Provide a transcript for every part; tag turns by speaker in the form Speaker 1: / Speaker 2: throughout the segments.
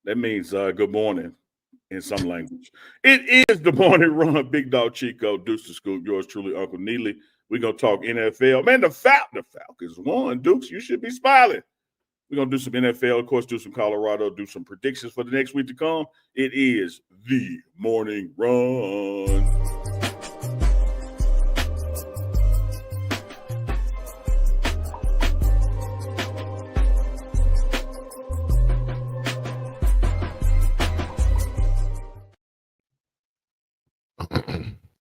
Speaker 1: That means good morning in some language. It is the morning run, Big Dog Chico, Deuce the Scoop, yours truly, Uncle Neely. We're going to talk NFL. Man, the Falcons won. Dukes, you should be smiling. We're going to do some NFL, of course, do some Colorado, do some predictions for the next week to come. It is the morning run.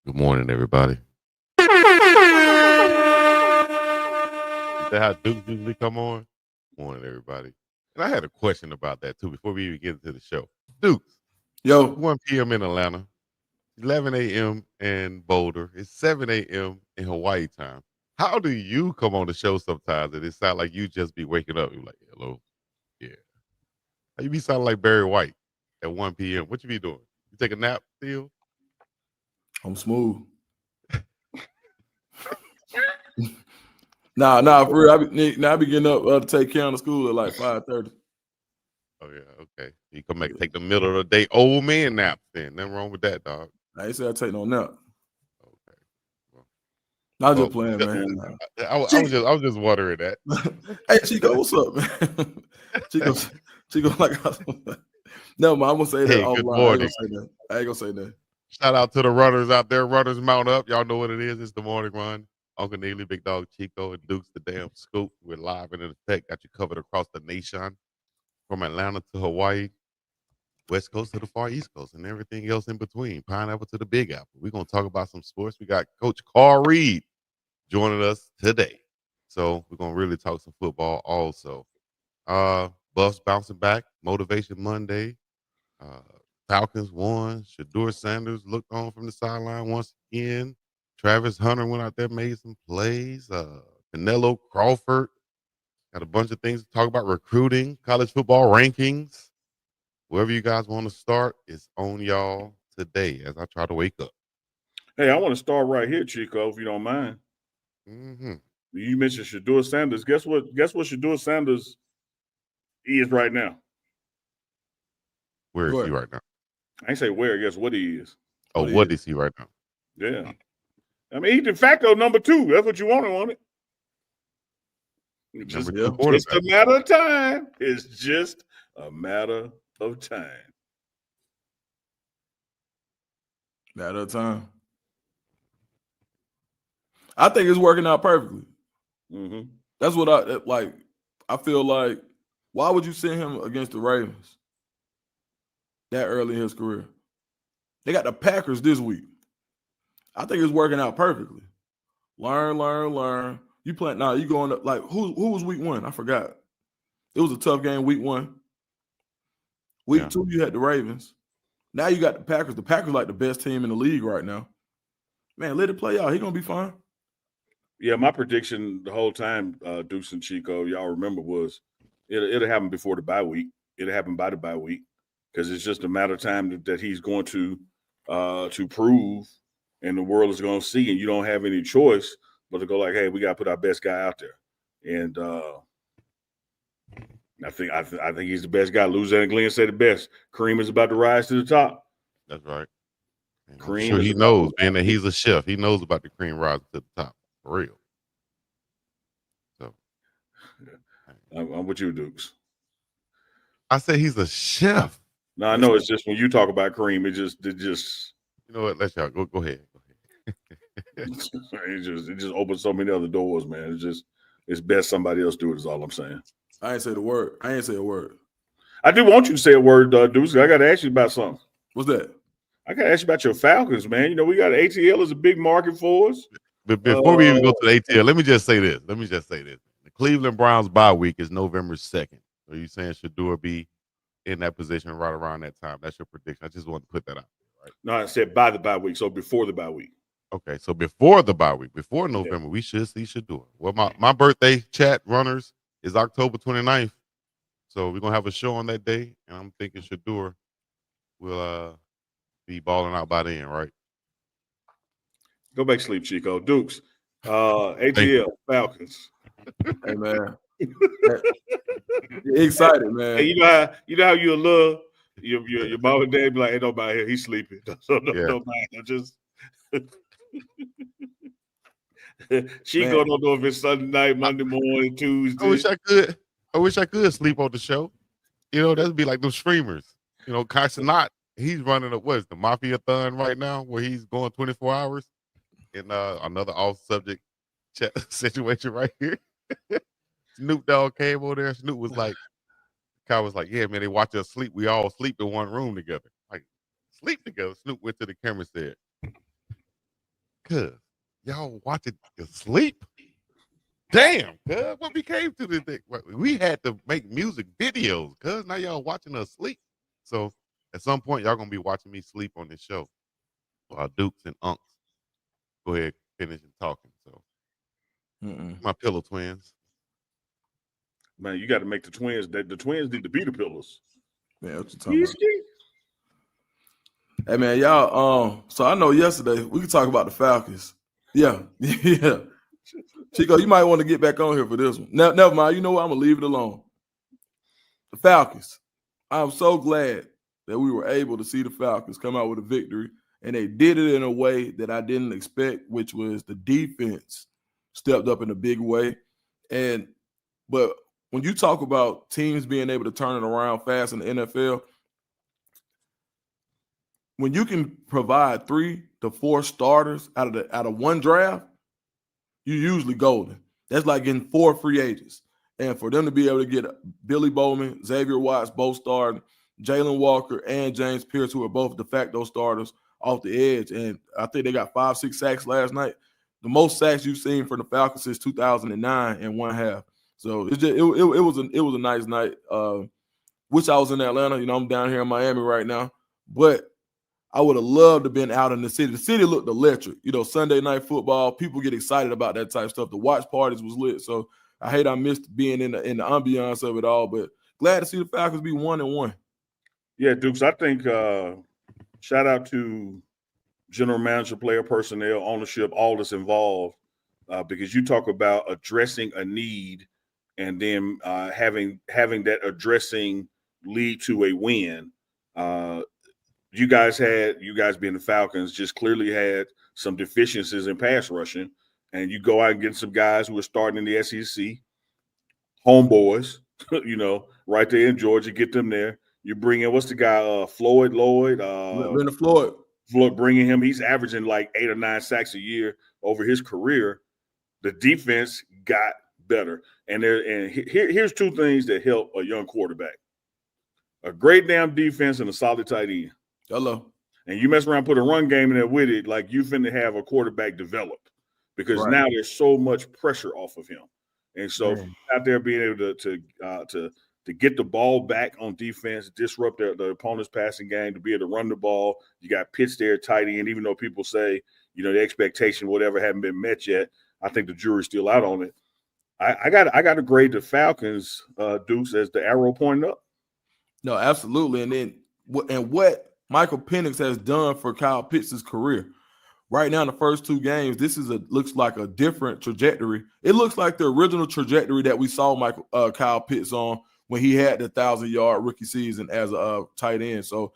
Speaker 2: Good morning, everybody. Is that how Duke usually come on? Good morning, everybody. And I had a question about that, too, before we even get into the show. Duke,
Speaker 3: Yo,
Speaker 2: 1 p.m. in Atlanta, 11 a.m. in Boulder, it's 7 a.m. in Hawaii time. How do you come on the show sometimes and it sounds like you just be waking up? You're like, hello? Yeah. How you be sounding like Barry White at 1 p.m.? What you be doing? You take a nap still?
Speaker 3: I'm smooth. Nah, for real. I be getting up to take Keanu to school at like 5:30.
Speaker 2: Oh, yeah, okay. You come back and take the middle of the day old man naps then. Nothing wrong with that, dog.
Speaker 3: I ain't say I take no nap.
Speaker 2: Okay.
Speaker 3: I was just playing, man.
Speaker 2: I was just wondering that.
Speaker 3: Hey, Chico, what's up, man? Chico, like, no, man, I'm gonna say that.
Speaker 2: Hey, good morning.
Speaker 3: I ain't gonna say that.
Speaker 2: Shout out to the runners out there. Runners mount up. Y'all know what it is. It's the morning run. Uncle Neely, Big Dog Chico, and Duke's the damn scoop. We're live and in effect. Got you covered across the nation, from Atlanta to Hawaii, West Coast to the far East Coast, and everything else in between. Pineapple to the Big Apple. We're gonna talk about some sports. We got Coach Carl Reed joining us today, so we're gonna really talk some football also. Buffs bouncing back. Motivation Monday. Falcons won. Shadur Sanders looked on from the sideline once again. Travis Hunter went out there, made some plays. Canelo, Crawford. Got a bunch of things to talk about. Recruiting, college football rankings. Wherever you guys want to start, it's on y'all today as I try to wake up.
Speaker 1: Hey, I want to start right here, Chico, if you don't mind.
Speaker 2: Mm-hmm.
Speaker 1: You mentioned Shadur Sanders. Guess what Shadur Sanders is right now?
Speaker 2: Where is he right now?
Speaker 1: I ain't say where. Guess what he is.
Speaker 2: Oh, what is he right now?
Speaker 1: Yeah. I mean, he's de facto number 2. That's what you want it. Just a matter of time. It's just a matter of time.
Speaker 3: Matter of time. I think it's working out perfectly.
Speaker 1: Mm-hmm.
Speaker 3: That's what I like. I feel like, why would you send him against the Ravens that early in his career? They got the Packers this week. I think it's working out perfectly. Learn. You playing now? You going up like who was week 1? I forgot. It was a tough game week 1. Week 2, you had the Ravens. Now you got the Packers. The Packers like the best team in the league right now. Man, let it play out. He's gonna be fine.
Speaker 1: Yeah, my prediction the whole time, Deuce and Chico, y'all remember, was it'll happen before the bye week. It'll happen by the bye week because it's just a matter of time that he's going to prove, and the world is going to see, and you don't have any choice but to go like, hey, we got to put our best guy out there, and I think he's the best guy. Lieutenant Glenn said it best. Kareem is about to rise to the top.
Speaker 2: That's right.
Speaker 1: Kareem,
Speaker 2: I'm sure he knows, man, that he's a chef. He knows about the cream rising to the top. For real. So
Speaker 1: I'm with you, Dukes.
Speaker 2: I say he's a chef.
Speaker 1: No, I know it's just when you talk about Kareem, it just
Speaker 2: you know what? Let's y'all go ahead.
Speaker 1: it just opens so many other doors, man. It's best somebody else do it. Is all I'm saying.
Speaker 3: I ain't say a word.
Speaker 1: I do want you to say a word, Deuce. I got to ask you about something.
Speaker 3: What's that?
Speaker 1: I got to ask you about your Falcons, man. You know, we got ATL is a big market for us.
Speaker 2: But before we even go to the ATL, let me just say this. The Cleveland Browns bye week is November 2nd. Are you saying Shadur be in that position right around that time? That's your prediction. I just want to put that out there, right?
Speaker 1: No, I said by the bye week, so before the bye week.
Speaker 2: Okay, so before the bye week, before November, we should see Shadur. Well, my birthday, chat runners, is October 29th. So we're going to have a show on that day, and I'm thinking Shadur will be balling out by then, right?
Speaker 1: Go back to sleep, Chico. Dukes, ATL, Falcons.
Speaker 3: Hey, man. Excited, man.
Speaker 1: Hey, you know how you love your mom and dad be like, ain't nobody here, he's sleeping. So no mind. Just Chico don't know if it's Sunday night, Monday morning, Tuesday.
Speaker 2: I wish I could sleep on the show. You know, that'd be like those streamers. You know, Carson he's running the Mafia-thon right now, where he's going 24 hours. In another off-subject situation right here. Snoop Dogg came over there. Snoop was like, Kyle was like, yeah, man, they watch us sleep. We all sleep in one room together. Like, sleep together. Snoop went to the camera and said, cuz, y'all watching you sleep? Damn, cuz, what became to this thing? We had to make music videos, cuz, now y'all watching us sleep. So at some point, y'all gonna be watching me sleep on this show. While Dukes and Unks go ahead, finish and talking. So my pillow twins.
Speaker 1: Man, you got to make the twins. The twins need to be the pillars.
Speaker 3: Man, what you talking about? Hey man, y'all. So I know yesterday we could talk about the Falcons. Yeah. Chico, you might want to get back on here for this one. Never mind. You know what? I'm gonna leave it alone. The Falcons. I'm so glad that we were able to see the Falcons come out with a victory, and they did it in a way that I didn't expect, which was the defense stepped up in a big way. But when you talk about teams being able to turn it around fast in the NFL, when you can provide 3 to 4 starters out of one draft, you're usually golden. That's like getting 4 free agents. And for them to be able to get Billy Bowman, Xavier Watts, both starting, Jalen Walker, and James Pierce, who are both de facto starters, off the edge. And I think they got 5-6 sacks last night. The most sacks you've seen from the Falcons since 2009 and one half. So it was a nice night. Wish I was in Atlanta. You know, I'm down here in Miami right now. But I would have loved to have been out in the city. The city looked electric. You know, Sunday night football, people get excited about that type of stuff. The watch parties was lit. So I hate I missed being in the ambiance of it all. But glad to see the Falcons be 1-1.
Speaker 1: Yeah, Dukes, I think shout out to general manager, player personnel, ownership, all that's involved, because you talk about addressing a need and then having that addressing lead to a win. You guys being the Falcons just clearly had some deficiencies in pass rushing, and you go out and get some guys who are starting in the SEC, homeboys, you know, right there in Georgia, get them there. You bring in, what's the guy, Floyd Lloyd?
Speaker 3: Leonard Floyd.
Speaker 1: Bringing him, he's averaging like 8 or 9 sacks a year over his career. The defense got better. And here's 2 things that help a young quarterback. A great damn defense and a solid tight end.
Speaker 3: Hello.
Speaker 1: And you mess around, put a run game in there with it, like you finna have a quarterback develop, because now there's so much pressure off of him. And so out there being able to get the ball back on defense, disrupt the opponent's passing game, to be able to run the ball. You got Pitts there, tight end, even though people say, you know, the expectation, whatever, haven't been met yet. I think the jury's still out on it. I got to grade the Falcons, Deuce, as the arrow pointing up.
Speaker 3: No, absolutely. And then what Michael Penix has done for Kyle Pitts' career. Right now in the first 2 games, this looks like a different trajectory. It looks like the original trajectory that we saw Kyle Pitts on when he had the 1,000-yard rookie season as a tight end. So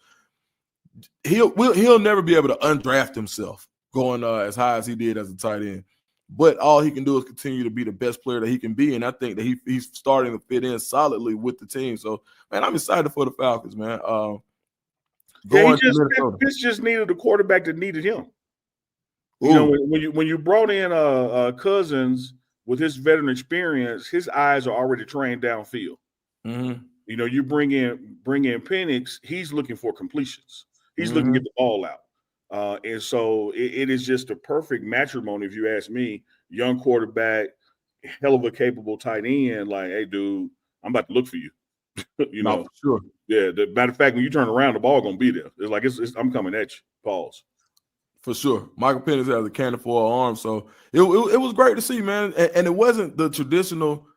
Speaker 3: he'll never be able to undraft himself going as high as he did as a tight end. But all he can do is continue to be the best player that he can be, and I think that he's starting to fit in solidly with the team. So, man, I'm excited for the Falcons, man.
Speaker 1: Pitts just needed a quarterback that needed him. You know, when you brought in Cousins with his veteran experience, his eyes are already trained downfield.
Speaker 3: Mm-hmm.
Speaker 1: You know, you bring in Penix, he's looking for completions. He's looking to get the ball out. And so it is just a perfect matrimony, if you ask me. Young quarterback, hell of a capable tight end. Like, hey, dude, I'm about to look for you. You know,
Speaker 3: for sure.
Speaker 1: Yeah. The matter of fact, when you turn around, the ball gonna be there. It's like I'm coming at you. Pause. For sure.
Speaker 3: Michael Penix has a cannon for an arm. So it was great to see, man. And it wasn't the traditional.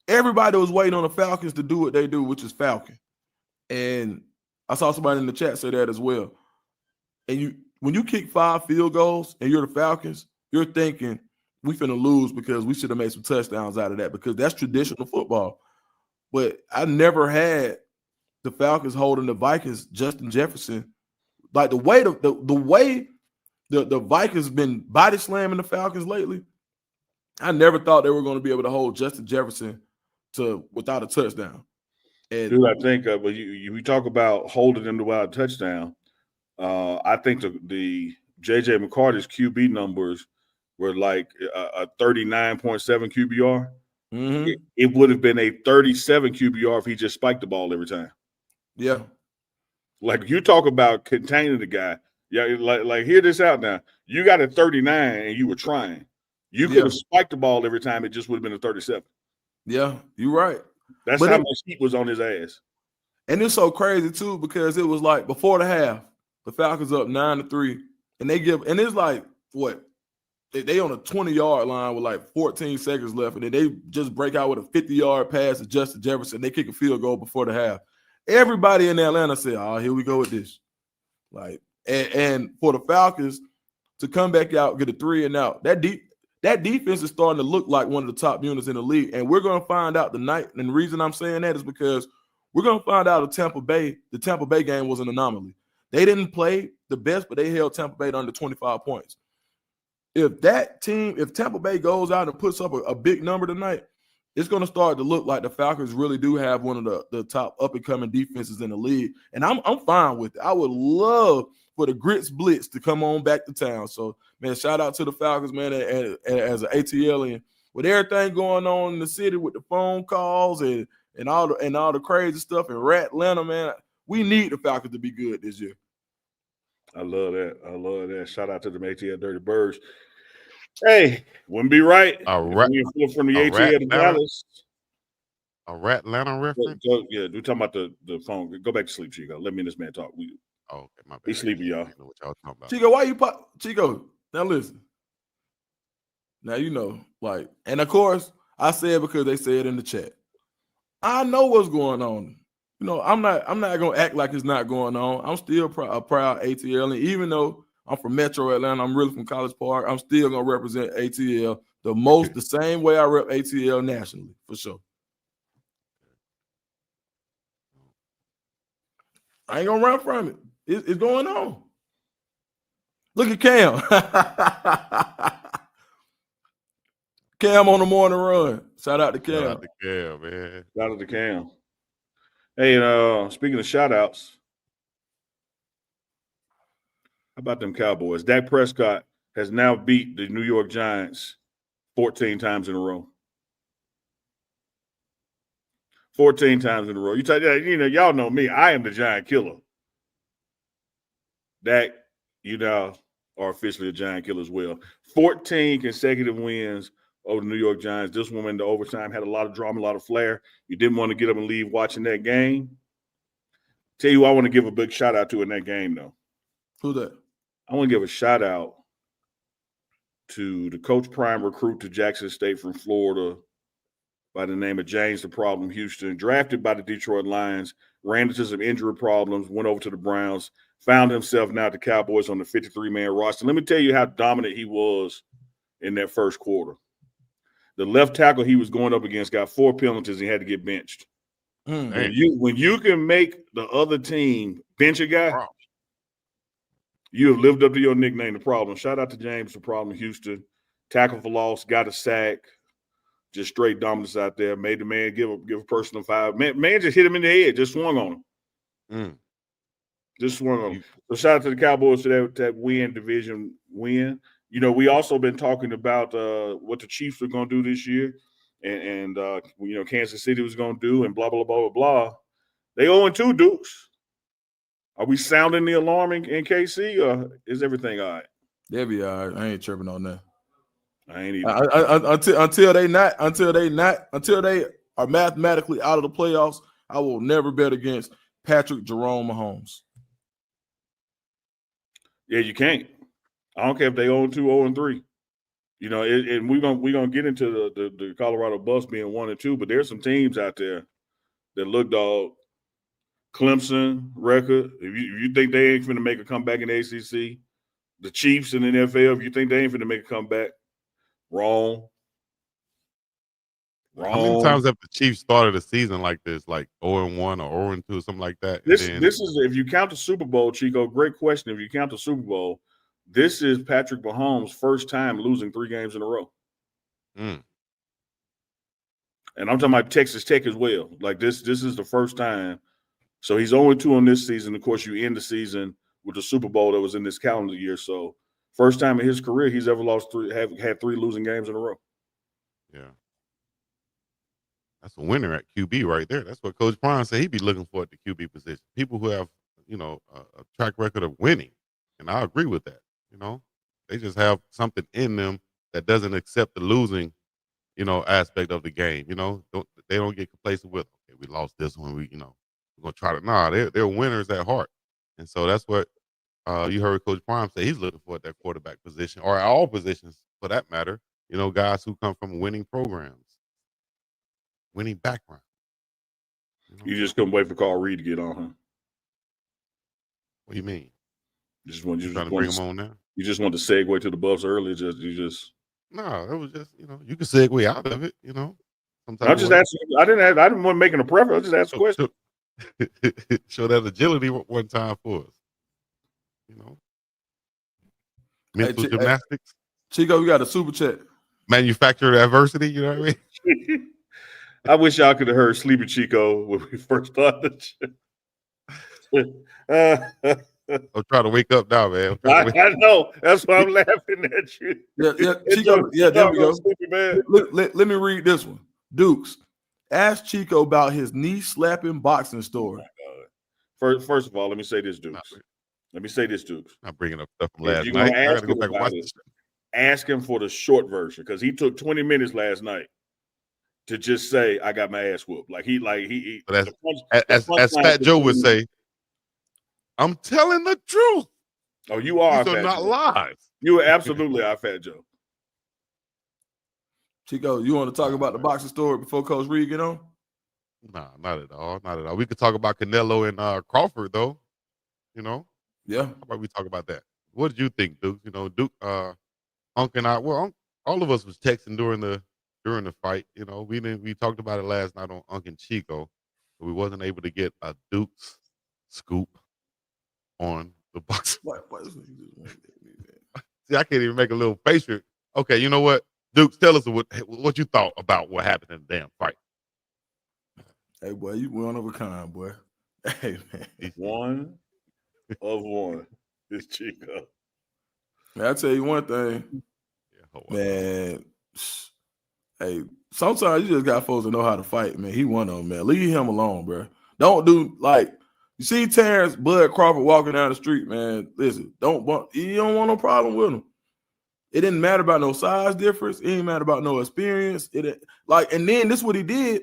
Speaker 3: Everybody was waiting on the Falcons to do what they do, which is Falcon. And I saw somebody in the chat say that as well. And when you kick 5 field goals and you're the Falcons, you're thinking we finna lose because we should have made some touchdowns out of that, because that's traditional football. but I never had the Falcons holding the Vikings, Justin Jefferson. Like the way the Vikings been body slamming the Falcons lately, I never thought they were going to be able to hold Justin Jefferson without a touchdown. And
Speaker 1: dude, I think when you talk about holding them to without a touchdown, I think the J.J. McCarty's QB numbers were like a 39.7 QBR.
Speaker 3: mm-hmm.
Speaker 1: It would have been a 37 QBR if he just spiked the ball every time.
Speaker 3: Yeah.
Speaker 1: Like you talk about containing the guy. Yeah, like hear this out now. You got a 39 and you were trying. You could have spiked the ball every time. It just would have been a 37.
Speaker 3: Yeah, you're right.
Speaker 1: That's how much heat was on his ass.
Speaker 3: And it's so crazy too because it was like before the half, the Falcons up 9-3, and it's like what? They on a 20-yard line with like 14 seconds left, and then they just break out with a 50-yard pass to Justin Jefferson. They kick a field goal before the half. Everybody in Atlanta said, "Oh, here we go with this." Like, and for the Falcons to come back out, get a 3 and out, that defense is starting to look like one of the top units in the league. And we're going to find out tonight. And the reason I'm saying that is because we're going to find out the Tampa Bay game was an anomaly. They didn't play the best, but they held Tampa Bay to under 25 points. If Tampa Bay goes out and puts up a big number tonight, it's going to start to look like the Falcons really do have one of the top up-and-coming defenses in the league. And I'm fine with it. I would love for the Grits Blitz to come on back to town. So, man, shout out to the Falcons, man, and as an ATL, and with everything going on in the city with the phone calls and all the crazy stuff in Atlanta, man, we need the Falcons to be good this year.
Speaker 1: I love that. Shout out to the ATL Dirty Birds. Hey, wouldn't be right. From the ATL to Dallas.
Speaker 2: A Ratlanta reference?
Speaker 1: Yeah, we're talking about the phone. Go back to sleep, Chico. Let me and this man talk.
Speaker 2: Okay, my bad.
Speaker 1: He's sleepy, y'all.
Speaker 2: I know what y'all talking about.
Speaker 3: Chico, why you pop? Chico, now listen. Now you know, like, and of course, I said because they said in the chat. I know what's going on. You know, I'm not gonna act like it's not going on. I'm still a proud ATL, and even though I'm from Metro Atlanta, I'm really from College Park, I'm still gonna represent ATL the same way I rep ATL nationally, for sure. I ain't gonna run from it. It's going on. Look at Cam. Cam on the morning run. Shout out to Cam.
Speaker 2: Shout out to Cam, man.
Speaker 1: Shout out to Cam. Hey, speaking of shout outs, how about them Cowboys? Dak Prescott has now beat the New York Giants 14 times in a row. 14 times in a row. Y'all know me. I am the Giant killer. Dak, are officially a Giant killer as well. 14 consecutive wins over the New York Giants. This one went into overtime, had a lot of drama, a lot of flair. You didn't want to get up and leave watching that game. Tell you who I want to give a big shout out to in that game, though.
Speaker 3: Who that?
Speaker 1: I want to give a shout out to the Coach Prime recruit to Jackson State from Florida by the name of James the Problem Houston, drafted by the Detroit Lions, ran into some injury problems, went over to the Browns, found himself now at the Cowboys on the 53-man roster. Let me tell you how dominant he was in that first quarter. The left tackle he was going up against got 4 penalties and he had to get benched. When you can make the other team bench a guy, you have lived up to your nickname, The Problem. Shout out to James The Problem Houston. Tackle for loss, got a sack. Just straight dominance out there. Made the man give a personal foul. Man just hit him in the head. Just swung on him. Just swung on him. So shout out to the Cowboys for that division win. We also been talking about what the Chiefs are going to do this year, and Kansas City was going to do, and blah blah blah blah blah. They 0-2 Dukes. Are we sounding the alarm in KC, or is everything all right?
Speaker 3: They'll be all right. I ain't tripping on that.
Speaker 1: I ain't even
Speaker 3: until they are mathematically out of the playoffs. I will never bet against Patrick Jerome Mahomes.
Speaker 1: Yeah, you can't. I don't care if they 0-2, 0-3. And we're gonna get into the Colorado Buffs being 1-2, but there's some teams out there that look dog. Clemson record. If you think they ain't finna make a comeback in the ACC, the Chiefs in the NFL. If you think they ain't finna make a comeback, wrong.
Speaker 2: How many times have the Chiefs started a season like this, like 0-1 or 0-2, something like that?
Speaker 1: This is, if you count the Super Bowl, Chico, great question. If you count the Super Bowl, this is Patrick Mahomes' first time losing 3 games in a row.
Speaker 2: Mm.
Speaker 1: And I'm talking about Texas Tech as well. Like this is the first time. So he's 0-2 on this season. Of course, you end the season with the Super Bowl that was in this calendar year. So first time in his career he's ever had 3 losing games in a row.
Speaker 2: Yeah. That's a winner at QB right there. That's what Coach Prime said he'd be looking for at the QB position. People who have, a track record of winning. And I agree with that. They just have something in them that doesn't accept the losing, aspect of the game. They don't get complacent with, okay, we lost this one. We're gonna try to. Nah, they're winners at heart, and so that's what you heard Coach Prime say he's looking for at that quarterback position, or at all positions for that matter. Guys who come from winning programs, winning background.
Speaker 1: You just couldn't wait for Carl Reed to get on, huh?
Speaker 2: What do you mean?
Speaker 1: You
Speaker 2: trying to bring him on now?
Speaker 1: You just want to segue to the Buffs early.
Speaker 2: No, it was just you can segue out of it.
Speaker 1: I just asked. I didn't want making a preference. I just asked a question.
Speaker 2: Show that agility one time for us. Mental gymnastics.
Speaker 3: Chico, we got a super chat.
Speaker 2: Manufactured adversity. You know what I mean?
Speaker 1: I wish y'all could have heard Sleepy Chico when we first started.
Speaker 2: I'm trying to wake up now, man.
Speaker 1: I know. That's why I'm laughing at you.
Speaker 3: Yeah, Chico. Yeah, there we go. Sleepy, man. Let me read this one. Dukes, ask Chico about his knee-slapping boxing story.
Speaker 1: First of all, let me say this, Dukes.
Speaker 2: Not bringing up stuff from last night. I gotta go back and watch this.
Speaker 1: Ask him for the short version because he took 20 minutes last night to just say, "I got my ass whooped."
Speaker 2: As Fat Joe would say, "I'm telling the truth."
Speaker 1: Oh, you are.
Speaker 2: These are not lies.
Speaker 1: You are absolutely our Fat Joe.
Speaker 3: Chico, you want to talk about the boxing story before Coach Reed get on?
Speaker 2: Nah, not at all. Not at all. We could talk about Canelo and Crawford, though.
Speaker 3: Yeah.
Speaker 2: How about we talk about that? What did you think, Duke? Duke, Unc and I. Well, all of us was texting during the fight. We talked about it last night on Unc and Chico, but we wasn't able to get a Duke's scoop on the boxing. See, I can't even make a little face. Okay, you know what? Dukes, tell us what you thought about what happened in the damn fight.
Speaker 3: Hey, boy, you one of a kind, boy. Hey, man.
Speaker 1: One of one. It's Chico.
Speaker 3: Man, I tell you one thing, man. Hey, sometimes you just got folks to know how to fight, man. He one of them, man. Leave him alone, bro. Don't do you see Terence Bud Crawford walking down the street, man. Listen, you don't want no problem with him. It didn't matter about no size difference. It didn't matter about no experience. And then this is what he did.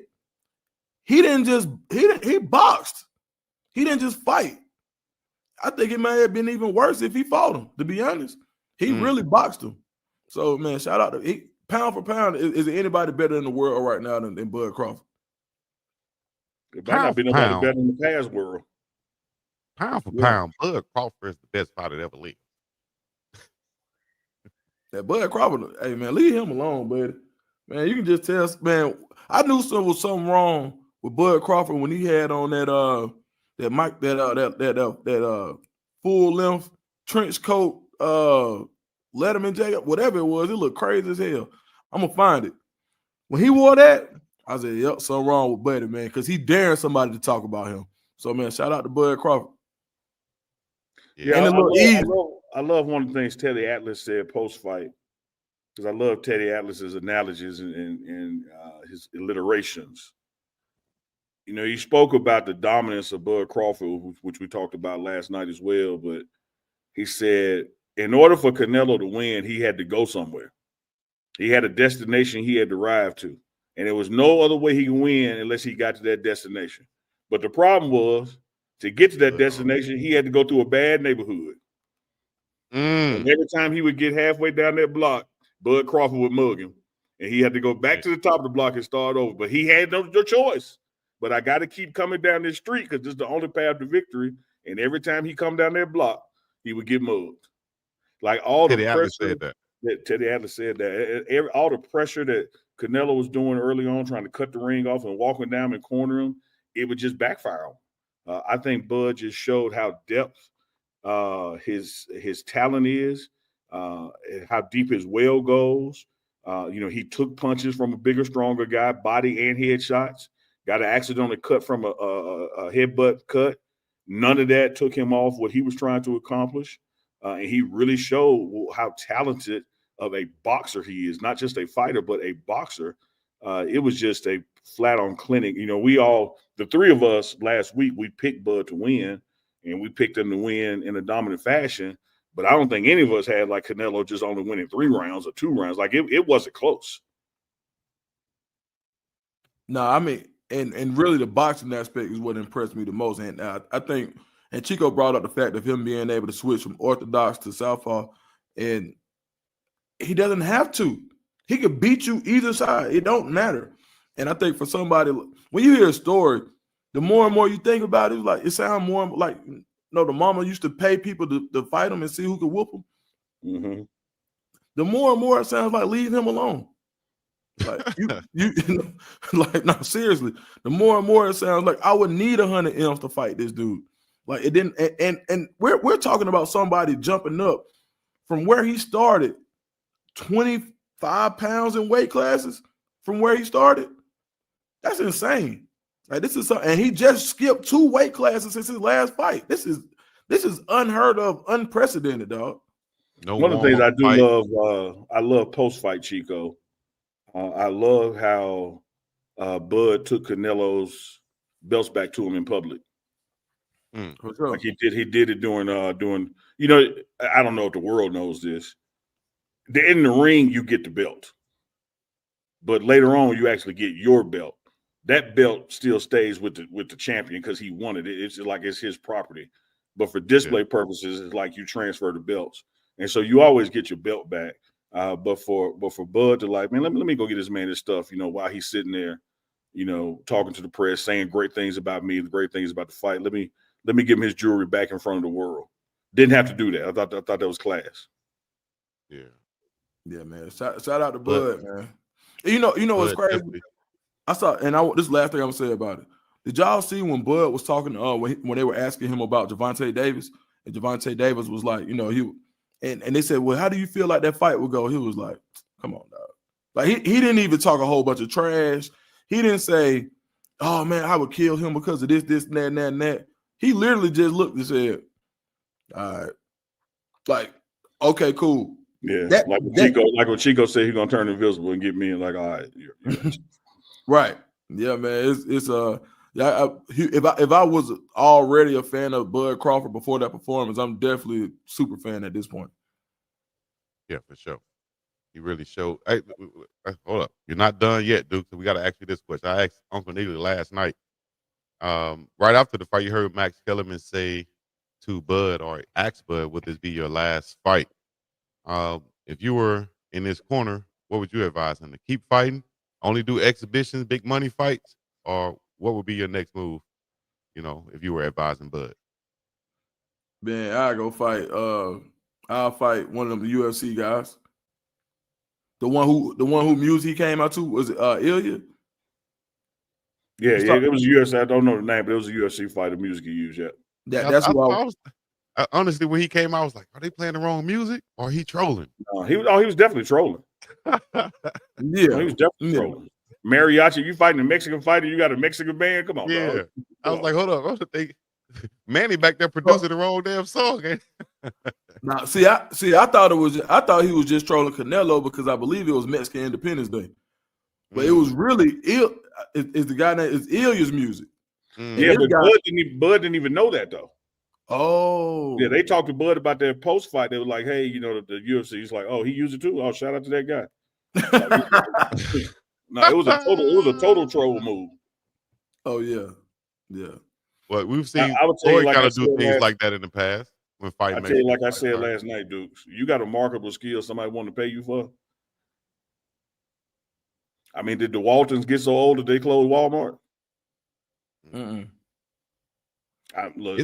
Speaker 3: He boxed. He didn't just fight. I think it may have been even worse if he fought him, to be honest. He really boxed him. So, man, shout out to pound for pound. Is there anybody better in the world right now than Bud Crawford?
Speaker 1: It might not be nobody better in the past world.
Speaker 2: Pound for pound, Bud Crawford is the best fighter that ever lived.
Speaker 3: That Bud Crawford, hey, man, leave him alone, buddy. Man, you can just tell, man, I knew something wrong with Bud Crawford when he had on that full length trench coat, Letterman jacket, whatever it was. It looked crazy as hell. I'm gonna find it. When he wore that, I said, "Yep, something wrong with Buddy, man," because he daring somebody to talk about him. So, man, shout out to Bud Crawford.
Speaker 1: Yeah, I love one of the things Teddy Atlas said post fight, because I love Teddy Atlas's analogies and his alliterations. He spoke about the dominance of Bud Crawford, which we talked about last night as well. But he said, in order for Canelo to win, he had to go somewhere. He had a destination he had to arrive to. And there was no other way he could win unless he got to that destination. But the problem was, to get to that destination, he had to go through a bad neighborhood. And every time he would get halfway down that block, Bud Crawford would mug him. And he had to go back to the top of the block and start over. But he had no choice. But I got to keep coming down this street because this is the only path to victory. And every time he come down that block, he would get mugged. Like all the pressure.
Speaker 2: Said that.
Speaker 1: Teddy Atlas said that. All the pressure that Canelo was doing early on, trying to cut the ring off and walking down and corner him, it would just backfire on him. I think Bud just showed how depth his talent is, how deep his well goes. He took punches from a bigger, stronger guy, body and head shots. Got an accidental cut from a headbutt cut. None of that took him off what he was trying to accomplish. And he really showed how talented of a boxer he is, not just a fighter, but a boxer. It was just a flat-on clinic. The three of us last week, we picked Bud to win, and we picked him to win in a dominant fashion. But I don't think any of us had like Canelo just only winning 3 rounds or 2 rounds. Like it wasn't close.
Speaker 3: No, I mean, and really the boxing aspect is what impressed me the most. And I think, and Chico brought up the fact of him being able to switch from orthodox to southpaw, and he doesn't have to. He could beat you either side. It don't matter. And I think for somebody, when you hear a story, the more and more you think about it, it sounds more like, the mama used to pay people to fight him and see who could whoop him.
Speaker 1: Mm-hmm.
Speaker 3: The more and more it sounds like leave him alone. Like no, seriously. The more and more it sounds like I would need 100 M's to fight this dude. Like it didn't, and we're talking about somebody jumping up from where he started, 25 pounds in weight classes from where he started. That's insane. Like this is something, and he just skipped 2 weight classes since his last fight. This is unheard of, unprecedented, dog.
Speaker 1: One of the things I do love, I love post-fight Chico. I love how Bud took Canelo's belts back to him in public. Like he did it during I don't know if the world knows this. In the ring, you get the belt. But later on, you actually get your belt. That belt still stays with the champion because he wanted it. It's like it's his property. But for display purposes, it's like you transfer the belts. And so you always get your belt back. But for Bud to like, man, let me go get this man his stuff, while he's sitting there, talking to the press, saying great things about me, the great things about the fight. Let me give him his jewelry back in front of the world. Didn't have to do that. I thought that was class.
Speaker 3: Yeah. Yeah, man. Shout out to Bud, man. You know what's crazy? Definitely. I saw, and this is the last thing I'm gonna say about it. Did y'all see when Bud was talking when they were asking him about Gervonta Davis, and Gervonta Davis was like, and they said, well, how do you feel like that fight would go? He was like, come on, dog. Like he didn't even talk a whole bunch of trash. He didn't say, oh man, I would kill him because of this, and that, and that, and that. He literally just looked and said, all right, like, okay, cool.
Speaker 1: Yeah, like what Chico said, he's gonna turn invisible and get me in. Like, all right,
Speaker 3: right? Yeah, man. It's if I was already a fan of Bud Crawford before that performance, I'm definitely a super fan at this point.
Speaker 2: Yeah, for sure. He really showed. Hey, hold up, you're not done yet, Duke. So we got to ask you this question. I asked Uncle Neely last night. Right after the fight, you heard Max Kellerman say to Bud, or ask Bud, would this be your last fight? If you were in this corner, what would you advise him to keep fighting, only do exhibitions, big money fights, or what would be your next move? If you were advising Bud.
Speaker 3: Man, I go fight. I'll fight one of them UFC guys. The one who music he came out to, was it Ilya?
Speaker 1: Yeah, it was a UFC. I don't know the name, but it was a UFC fight. The music he used. Yeah,
Speaker 3: that's what I was.
Speaker 2: Honestly, when he came out, I was like, are they playing the wrong music or he trolling?
Speaker 1: No, he was definitely trolling.
Speaker 3: Yeah,
Speaker 1: he was definitely trolling. Mariachi, you fighting a Mexican fighter, you got a Mexican band? Come on,
Speaker 2: yeah.
Speaker 1: Dog.
Speaker 2: I was like, hold up. I was thinking, Manny back there producing the wrong damn song.
Speaker 3: Now, see, I thought he was just trolling Canelo because I believe it was Mexican Independence Day. But it was really it's the guy that is Ilya's music.
Speaker 1: Yeah, but Bud didn't even know that though.
Speaker 3: Oh,
Speaker 1: yeah, they talked to Bud about their post fight. They were like, "Hey, the UFC." He's like, "Oh, he used it too." Oh, shout out to that guy. No, it was a total troll move.
Speaker 3: Oh yeah.
Speaker 2: Well, we've seen Floyd kind of do things like that in the past when fighting.
Speaker 1: I tell you, like I said last night, Dukes, you got a marketable skill somebody want to pay you for. I mean, did the Waltons get so old that they closed Walmart?
Speaker 2: Look,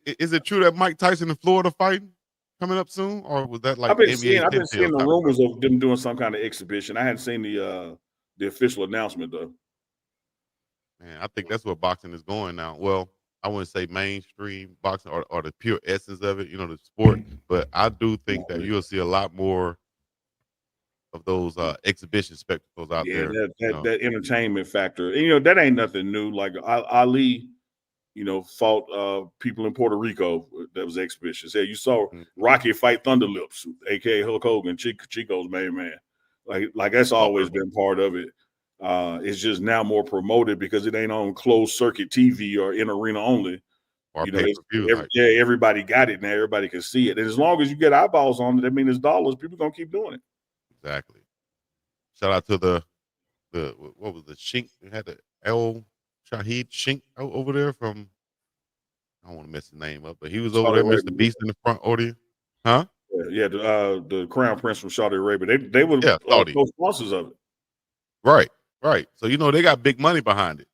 Speaker 2: is it true that Mike Tyson in Florida fighting? coming up soon, or was that like
Speaker 1: I've been
Speaker 2: NBA
Speaker 1: seeing the
Speaker 2: type of
Speaker 1: rumors
Speaker 2: stuff?
Speaker 1: of them doing some kind of exhibition. I hadn't seen the official announcement though.
Speaker 2: Man, I think that's where boxing is going now. Well, I wouldn't say mainstream boxing or the pure essence of it, the sport, but I do think that you'll see a lot more of those exhibition spectacles out
Speaker 1: Yeah,
Speaker 2: there.
Speaker 1: that entertainment factor. And, that ain't nothing new. Like Ali, fought people in Puerto Rico. That was exhibitions. Yeah, you saw Rocky fight Thunderlips, aka Hulk Hogan, Chico's main man. Like that's always been part of it. It's just now more promoted because it ain't on closed circuit TV or in arena only.
Speaker 2: Or pay-per-view.
Speaker 1: Everybody got it now. Everybody can see it. And as long as you get eyeballs on it, that means it's dollars. People gonna keep doing it.
Speaker 2: Exactly. Shout out to the what was the Shink? We had the El Shahid Shink over there from, I don't want to mess his name up, but he was over there, Mr. Beast in the front audience. Huh?
Speaker 1: Yeah, the Crown Prince from Saudi Arabia. They were co-sponsors of it.
Speaker 2: Right. So they got big money behind it.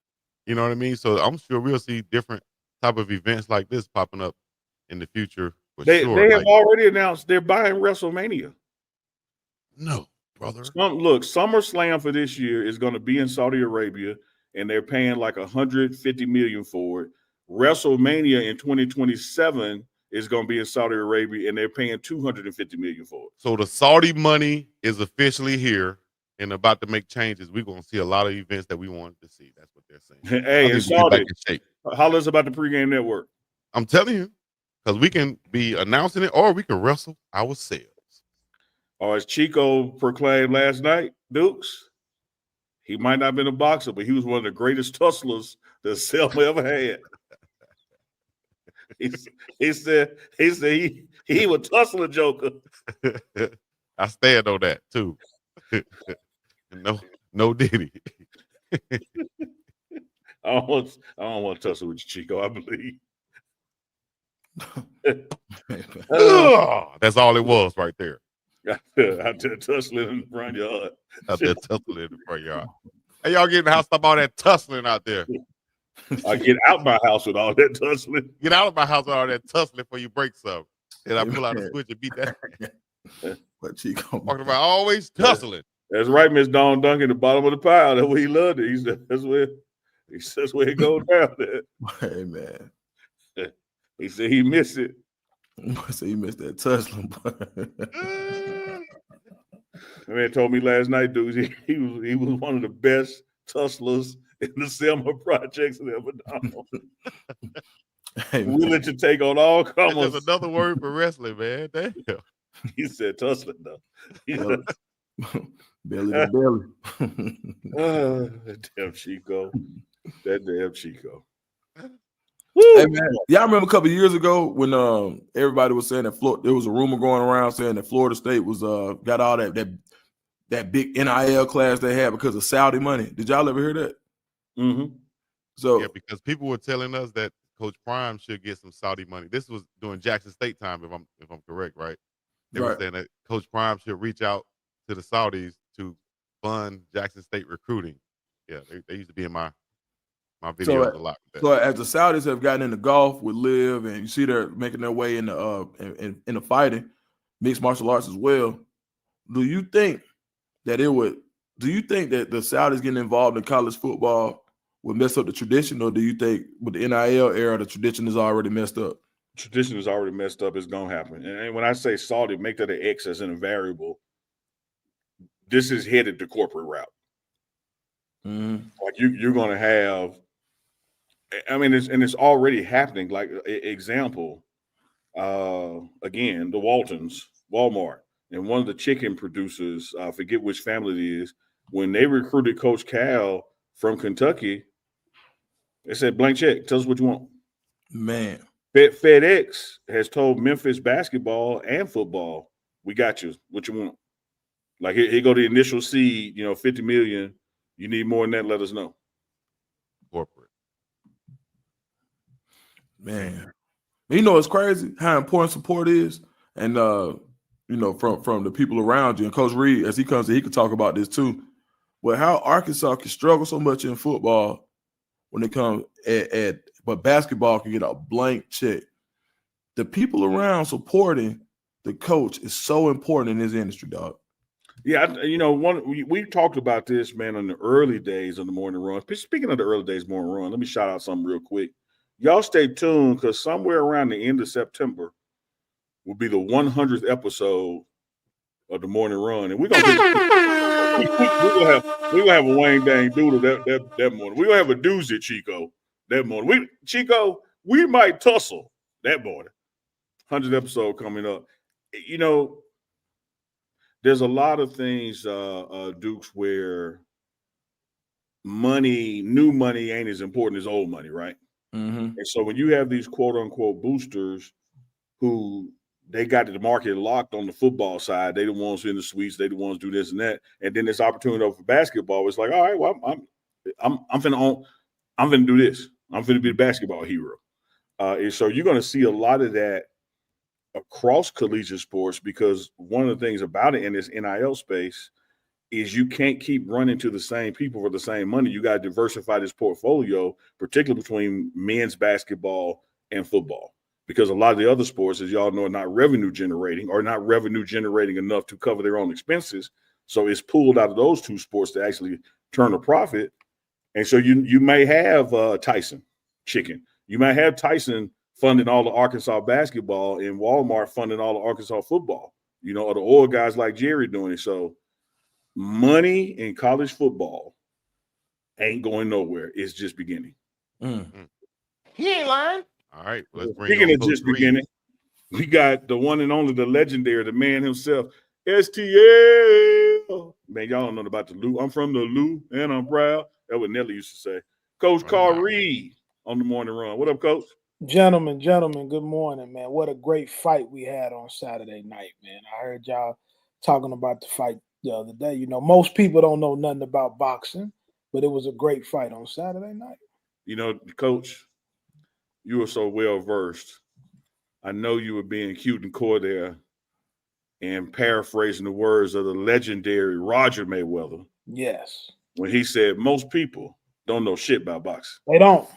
Speaker 2: You know what I mean? So I'm sure we'll see different type of events like this popping up in the future.
Speaker 1: They have already announced they're buying WrestleMania.
Speaker 2: No, brother.
Speaker 1: Look, SummerSlam for this year is going to be in Saudi Arabia, and they're paying like $150 million for it. WrestleMania in 2027 is going to be in Saudi Arabia, and they're paying $250 million for it.
Speaker 2: So the Saudi money is officially here and about to make changes. We're going to see a lot of events that we wanted to see. That's what they're saying.
Speaker 1: Hey, and Saudi, holler us about the pregame network.
Speaker 2: I'm telling you, because we can be announcing it, or we can wrestle ourselves.
Speaker 1: Or as Chico proclaimed last night, Dukes, he might not have been a boxer, but he was one of the greatest tusslers that Selma ever had. He said he would tussle a joker.
Speaker 2: I stand on that too. No Diddy.
Speaker 1: I don't want to tussle with you, Chico, I believe.
Speaker 2: That's all it was right there.
Speaker 1: Out there tussling in the front yard.
Speaker 2: Hey, y'all get in the house, stop all that tussling out there.
Speaker 1: I get out my house with all that tussling.
Speaker 2: Get out of my house with all that tussling before you break something. And I pull out a switch and beat that.
Speaker 3: But Chico
Speaker 2: talking about always tussling.
Speaker 1: That's right, Miss Dawn Duncan, the bottom of the pile. That's where he loved it. He said that's where it goes down there.
Speaker 3: Hey man.
Speaker 1: He said he missed it.
Speaker 3: So he missed that tussling.
Speaker 1: Man told me last night, dude, he was one of the best tusslers in the Selma projects ever done.
Speaker 3: Hey,
Speaker 1: willing to take on all comers.
Speaker 2: That's another word for wrestling, man. Damn.
Speaker 1: He said tussling though. He said,
Speaker 3: belly to belly.
Speaker 1: Damn Chico. That damn Chico.
Speaker 3: Hey man, y'all remember a couple of years ago when everybody was saying that there was a rumor going around saying that Florida State was got all that big NIL class they had because of Saudi money. Did y'all ever hear that?
Speaker 1: Mm-hmm.
Speaker 3: So
Speaker 2: yeah, because people were telling us that Coach Prime should get some Saudi money. This was during Jackson State time, if I'm correct, right? They were saying that Coach Prime should reach out to the Saudis to fund Jackson State recruiting. Yeah, they used to be in my videos a lot.
Speaker 3: So as the Saudis have gotten into golf with Liv, and you see they're making their way in the fighting, mixed martial arts as well. Do you think that the Saudis getting involved in college football would mess up the tradition, or do you think with the NIL era the tradition is already messed up?
Speaker 1: Tradition is already messed up. It's gonna happen. And when I say Saudi, make that an X as in a variable. This is headed the corporate route.
Speaker 3: Mm-hmm.
Speaker 1: Like you're gonna have. I mean, it's already happening. Like example, again, the Waltons, Walmart, and one of the chicken producers, I forget which family it is, when they recruited Coach Cal from Kentucky, they said, blank check, tell us what you want.
Speaker 3: Man.
Speaker 1: FedEx has told Memphis basketball and football, we got you. What you want? Like here go the initial seed, $50 million. You need more than that, let us know.
Speaker 2: Corporate.
Speaker 3: Man, it's crazy how important support is, and from the people around you. And Coach Reed, as he comes in, he could talk about this too. But how Arkansas can struggle so much in football when it comes but basketball can get a blank check. The people around supporting the coach is so important in this industry, dog.
Speaker 1: Yeah, we talked about this, man, in the early days of the morning run. Speaking of the early days morning run, let me shout out something real quick. Y'all stay tuned because somewhere around the end of September will be the 100th episode of the morning run, and we're gonna have a Wayne Dang Doodle that morning. We're gonna have a doozy, Chico, that morning. We might tussle that morning. 100th episode coming up. There's a lot of things, Dukes, where new money ain't as important as old money, right?
Speaker 3: Mm-hmm.
Speaker 1: And so when you have these quote unquote boosters who they got the market locked on the football side, they the ones in the suites, they the ones do this and that, and then this opportunity over for basketball, it's like, all right, well, I'm finna do this. I'm finna be the basketball hero. And so you're gonna see a lot of that across collegiate sports, because one of the things about it in this NIL space is you can't keep running to the same people for the same money. You got to diversify this portfolio, particularly between men's basketball and football, because a lot of the other sports, as y'all know, are not revenue generating enough to cover their own expenses. So it's pulled out of those two sports to actually turn a profit. And so you may have Tyson chicken. You might have Tyson funding all the Arkansas basketball and Walmart funding all the Arkansas football, or the oil guys like Jerry doing it. So money in college football ain't going nowhere. It's just beginning.
Speaker 4: He ain't lying.
Speaker 2: All right, let's bring
Speaker 1: Speaking
Speaker 2: on
Speaker 1: of
Speaker 2: Coach
Speaker 1: just
Speaker 2: Reed.
Speaker 1: beginning, we got the one and only, the legendary, the man himself, STL. Man, y'all don't know about the Lou. I'm from the Lou, and I'm proud. That's what Nelly used to say. Coach Carl Reed on the morning run. What up, Coach?
Speaker 4: Gentlemen, good morning, man. What a great fight we had on Saturday night, man. I heard y'all talking about the fight the other day. Most people don't know nothing about boxing, but it was a great fight on Saturday night.
Speaker 1: Coach, you were so well versed. I know you were being cute and coy there and paraphrasing the words of the legendary Roger Mayweather.
Speaker 4: Yes.
Speaker 1: When he said most people don't know shit about boxing.
Speaker 4: They don't.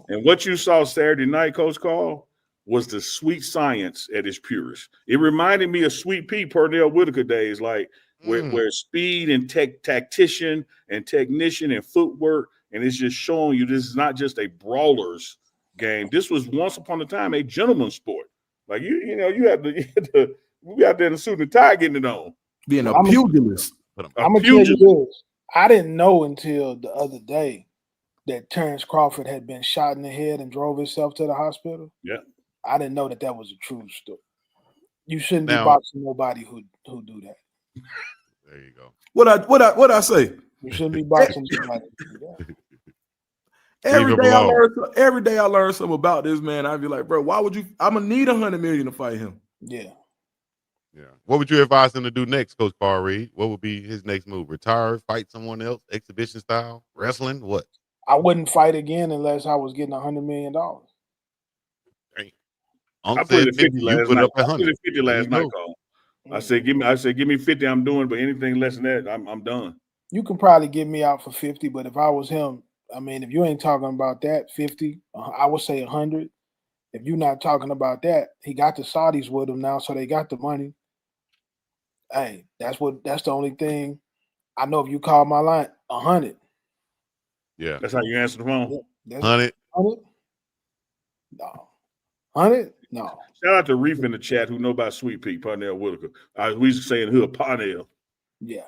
Speaker 1: And what you saw Saturday night, Coach Carl, was the sweet science at its purest. It reminded me of Sweet Pea Pernell Whitaker days, like where speed and tactician and technician and footwork, and it's just showing you this is not just a brawler's game. This was once upon a time a gentleman's sport. Like you had to we out there in the suit and tie getting it on.
Speaker 3: Being a pugilist.
Speaker 4: I'm gonna tell you this. I didn't know until the other day that Terence Crawford had been shot in the head and drove himself to the hospital.
Speaker 1: Yeah.
Speaker 4: I didn't know that was a true story. You shouldn't be boxing nobody who do that.
Speaker 2: There you go.
Speaker 3: What I say?
Speaker 4: You shouldn't be boxing somebody who do that.
Speaker 3: Every day I learn something about this man. I'd be like, bro, why would you? I'm gonna need $100 million to fight him.
Speaker 4: Yeah.
Speaker 2: What would you advise him to do next, Coach Carl Reed? What would be his next move? Retire, fight someone else, exhibition style, wrestling? What?
Speaker 4: I wouldn't fight again unless I was getting $100 million.
Speaker 1: I put it 50 last night. I put it 50 last night, Carl. I said, give me 50. I'm doing, but anything less than that, I'm done.
Speaker 4: You can probably get me out for 50, but if I was him, I mean, if you ain't talking about that 50, I would say 100. If you're not talking about that, he got the Saudis with him now, so they got the money. Hey, that's the only thing. I know if you call my line, 100.
Speaker 2: Yeah,
Speaker 1: that's how you answer the phone.
Speaker 2: 100.
Speaker 4: 100? No. 100? No.
Speaker 1: Shout out to Reef in the chat who know about Sweet Pea Pernell Whitaker. We used to say in hood Parnell.
Speaker 4: Yeah.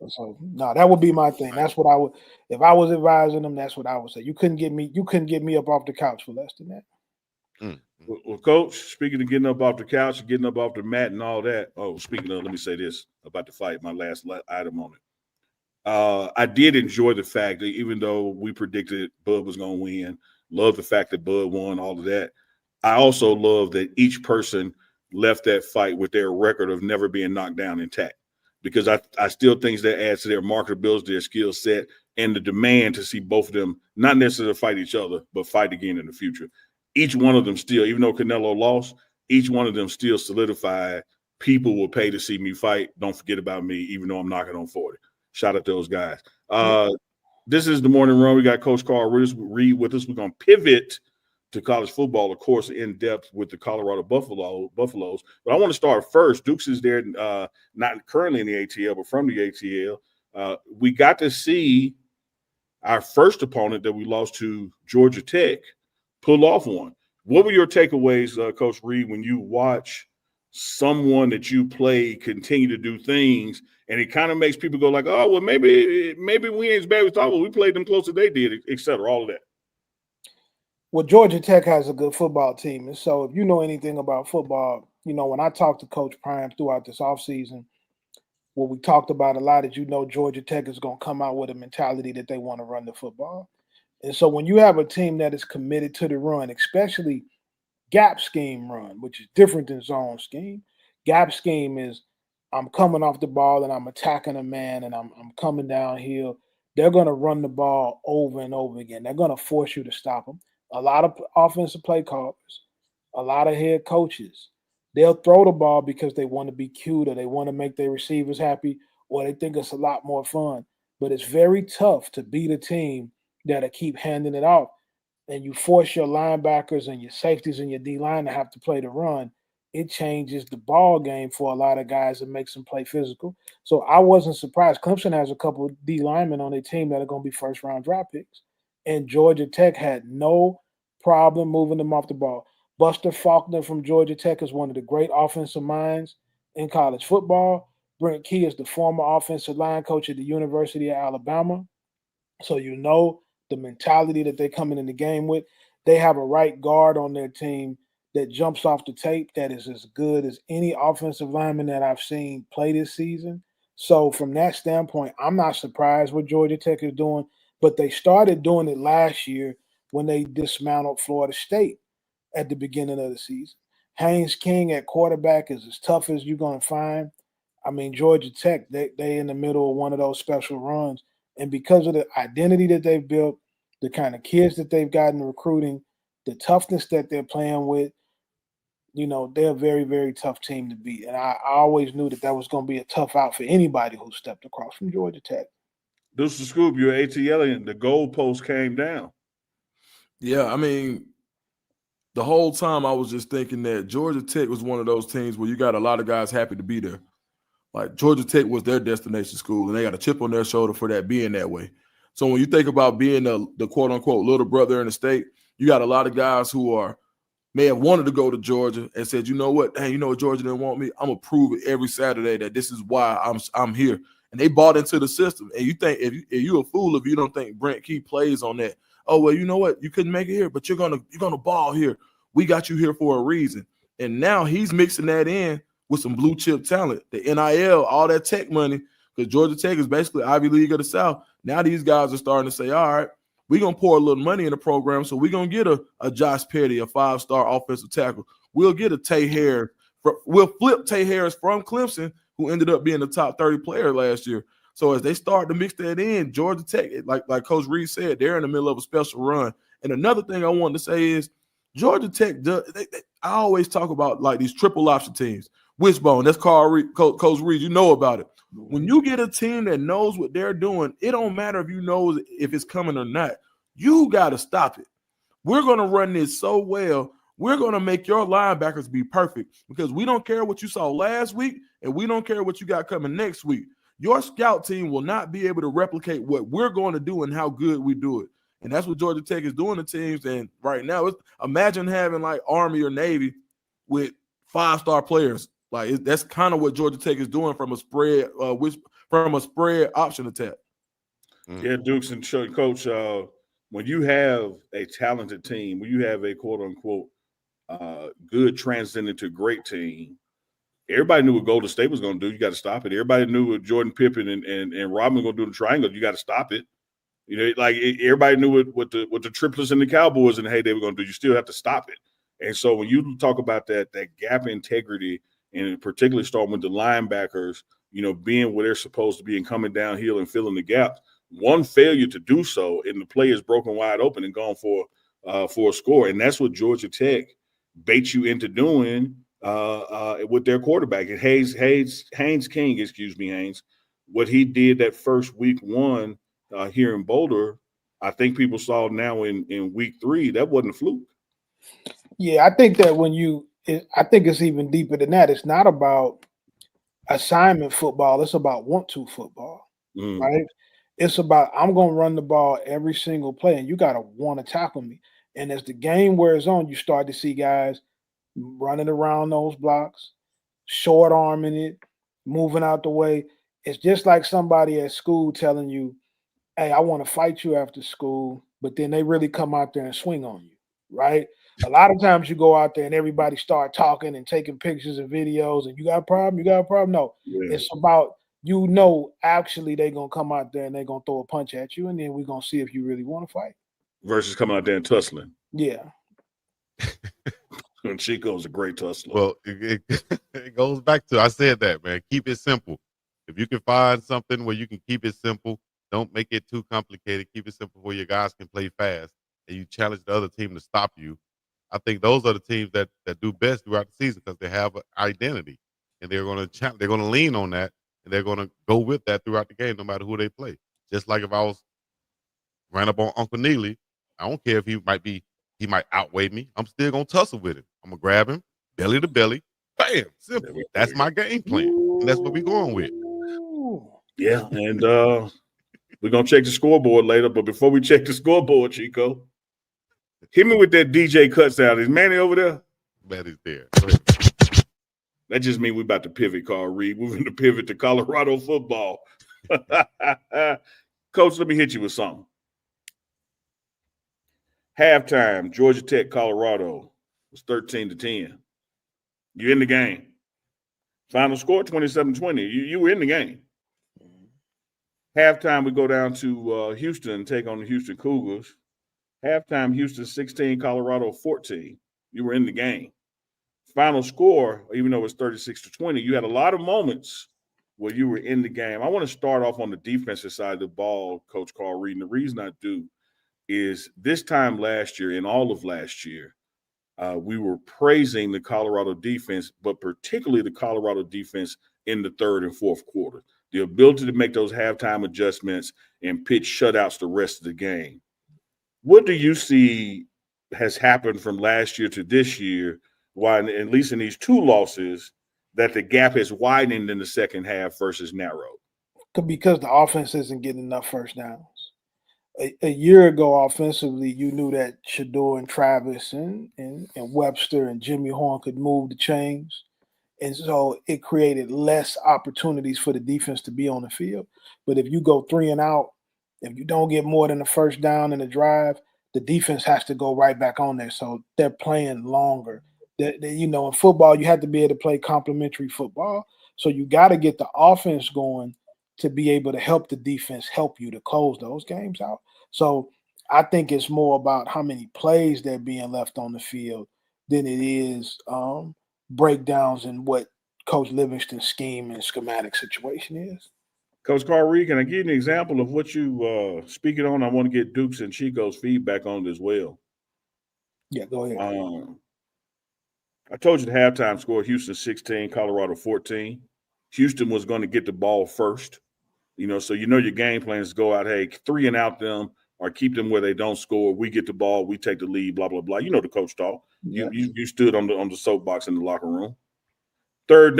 Speaker 4: So no, that would be my thing. That's what I would. If I was advising them, that's what I would say. You couldn't get me up off the couch for less than that.
Speaker 1: Well, Coach, speaking of getting up off the couch, getting up off the mat and all that. Oh, speaking of, let me say this about the fight, my last item on it. I did enjoy the fact that even though we predicted Bud was going to win, love the fact that Bud won, all of that. I also love that each person left that fight with their record of never being knocked down intact, because I still think that adds to their marketability, their skill set, and the demand to see both of them not necessarily fight each other, but fight again in the future. Each one of them still, even though Canelo lost, each one of them still solidified. People will pay to see me fight. Don't forget about me, even though I'm knocking on 40. Shout out to those guys. This is the morning run. We got Coach Carl Reed with us. We're going to pivot to college football, of course, in depth with the Colorado Buffaloes. But I want to start first. Dukes is there, not currently in the ATL, but from the ATL. We got to see our first opponent that we lost to, Georgia Tech, pull off one. What were your takeaways, Coach Reed, when you watch someone that you play continue to do things, and it kind of makes people go like, oh, well, maybe we ain't as bad as we thought, but we played them close as they did, et cetera, all of that.
Speaker 4: Well, Georgia Tech has a good football team. And so if you know anything about football, when I talked to Coach Prime throughout this offseason, what we talked about a lot is, Georgia Tech is going to come out with a mentality that they want to run the football. And so when you have a team that is committed to the run, especially gap scheme run, which is different than zone scheme. Gap scheme is I'm coming off the ball and I'm attacking a man and I'm coming downhill. They're going to run the ball over and over again. They're going to force you to stop them. A lot of offensive play callers, a lot of head coaches, they'll throw the ball because they want to be cute or they want to make their receivers happy or they think it's a lot more fun. But it's very tough to beat a team that'll keep handing it off. And you force your linebackers and your safeties and your D-line to have to play the run, it changes the ball game for a lot of guys and makes them play physical. So I wasn't surprised. Clemson has a couple of D linemen on their team that are going to be first-round draft picks. And Georgia Tech had no problem moving them off the ball. Buster Faulkner from Georgia Tech is one of the great offensive minds in college football. Brent Key is the former offensive line coach at the University of Alabama. So the mentality that they're coming in the game with. They have a right guard on their team that jumps off the tape that is as good as any offensive lineman that I've seen play this season. So from that standpoint, I'm not surprised what Georgia Tech is doing, but they started doing it last year when they dismantled Florida State at the beginning of the season. Haynes King at quarterback is as tough as you're going to find. I mean, Georgia Tech, they in the middle of one of those special runs. And because of the identity that they've built, the kind of kids that they've gotten recruiting, the toughness that they're playing with, they're a very, very tough team to beat. And I always knew that was going to be a tough out for anybody who stepped across from Georgia Tech.
Speaker 1: This is the scoop. You're ATL, and the goalpost came down.
Speaker 3: Yeah, I mean, the whole time I was just thinking that Georgia Tech was one of those teams where you got a lot of guys happy to be there. Like Georgia Tech was their destination school, and they got a chip on their shoulder for that being that way. So when you think about being the quote unquote little brother in the state, you got a lot of guys who may have wanted to go to Georgia and said, you know what, hey, Georgia didn't want me. I'm gonna prove it every Saturday that this is why I'm here. And they bought into the system. And you think if you're a fool if you don't think Brent Key plays on that. Oh well, you know what, you couldn't make it here, but you're gonna ball here. We got you here for a reason. And now he's mixing that in with some blue chip talent, the NIL, all that Tech money, because Georgia Tech is basically Ivy League of the South. Now these guys are starting to say, all right, we're going to pour a little money in the program, so we're going to get a Josh Petty, a 5-star offensive tackle. We'll get a Tay Harris. We'll flip Tay Harris from Clemson, who ended up being the top 30 player last year. So as they start to mix that in, Georgia Tech, like Coach Reed said, they're in the middle of a special run. And another thing I wanted to say is Georgia Tech, I always talk about like these triple option teams. Wishbone, that's Coach Reed. You know about it. When you get a team that knows what they're doing, it don't matter if you know if it's coming or not. You got to stop it. We're going to run this so well. We're going to make your linebackers be perfect because we don't care what you saw last week and we don't care what you got coming next week. Your scout team will not be able to replicate what we're going to do and how good we do it. And that's what Georgia Tech is doing to teams. And right now, imagine having like Army or Navy with 5-star players. Like that's kind of what Georgia Tech is doing from a spread option attack.
Speaker 1: Yeah, Dukes and Coach. When you have a talented team, when you have a quote unquote good transcending to great team, everybody knew what Golden State was going to do. You got to stop it. Everybody knew what Jordan Pippen and Robin were going to do in the triangle. You got to stop it. Everybody knew what the triplets and the Cowboys and hey they were going to do. You still have to stop it. And so when you talk about that gap integrity, and particularly starting with the linebackers, being where they're supposed to be and coming downhill and filling the gaps, one failure to do so, and the play is broken wide open and gone for a score. And that's what Georgia Tech baits you into doing with their quarterback. And Haynes King, what he did that first week one here in Boulder, I think people saw now in week 3, that wasn't a fluke.
Speaker 4: Yeah, I think that I think it's even deeper than that. It's not about assignment football. It's about want-to football,
Speaker 1: Mm.
Speaker 4: right? It's about I'm going to run the ball every single play, and you got to want to tackle me. And as the game wears on, you start to see guys running around those blocks, short arming it, moving out the way. It's just like somebody at school telling you, hey, I want to fight you after school, but then they really come out there and swing on you, right? A lot of times you go out there and everybody start talking and taking pictures and videos, and you got a problem, you got a problem. No,
Speaker 1: Yeah.
Speaker 4: it's about actually they're gonna come out there and they're gonna throw a punch at you, and then we're gonna see if you really want to fight.
Speaker 1: Versus coming out there and tussling.
Speaker 4: Yeah.
Speaker 1: And Chico's a great tussler.
Speaker 2: Well, it goes back to I said that, man. Keep it simple. If you can find something where you can keep it simple, don't make it too complicated. Keep it simple where your guys can play fast and you challenge the other team to stop you. I think those are the teams that do best throughout the season because they have an identity and they're going to lean on that and they're going to go with that throughout the game, no matter who they play. Just like if I was ran up on Uncle Neely, I don't care if he might outweigh me. I'm still going to tussle with him. I'm going to grab him belly to belly. Bam, simple. That's my game plan. And that's what we're going with.
Speaker 1: Yeah, and we're going to check the scoreboard later. But before we check the scoreboard, Chico, hit me with that DJ cuts out. Is Manny over there?
Speaker 2: Manny's there.
Speaker 1: That just means we're about to pivot, Carl Reed. We're going to pivot to Colorado football. Coach, let me hit you with something. Halftime, Georgia Tech, Colorado was 13-10. You're in the game. Final score, 27-20. You were in the game. Halftime, we go down to Houston and take on the Houston Cougars. Halftime, Houston 16, Colorado 14. You were in the game. Final score, even though it's 36-20, you had a lot of moments where you were in the game. I want to start off on the defensive side of the ball, Coach Carl Reed. And the reason I do is this time last year and all of last year, we were praising the Colorado defense, but particularly the Colorado defense in the third and fourth quarter. The ability to make those halftime adjustments and pitch shutouts the rest of the game. What do you see has happened from last year to this year, why, at least in these two losses, that the gap has widened in the second half versus narrowed?
Speaker 4: Because the offense isn't getting enough first downs. A year ago, offensively, you knew that Shadur and Travis and Webster and Jimmy Horn could move the chains. And so it created less opportunities for the defense to be on the field. But if you go 3 and out, if you don't get more than a first down in a drive, the defense has to go right back on there. So they're playing longer. In football, you have to be able to play complementary football. So you got to get the offense going to be able to help the defense help you to close those games out. So I think it's more about how many plays they're being left on the field than it is breakdowns in what Coach Livingston's scheme and schematic situation is.
Speaker 1: Coach Carl Reed, can I give you an example of what you speaking on? I want to get Dukes and Chico's feedback on it as well.
Speaker 4: Yeah, go ahead.
Speaker 1: I told you the halftime score, Houston 16, Colorado 14. Houston was going to get the ball first. So your game plan is go out, hey, 3 and out them or keep them where they don't score. We get the ball, we take the lead, blah, blah, blah. You know the coach talk.
Speaker 4: Yeah.
Speaker 1: You stood on the soapbox in the locker room. Third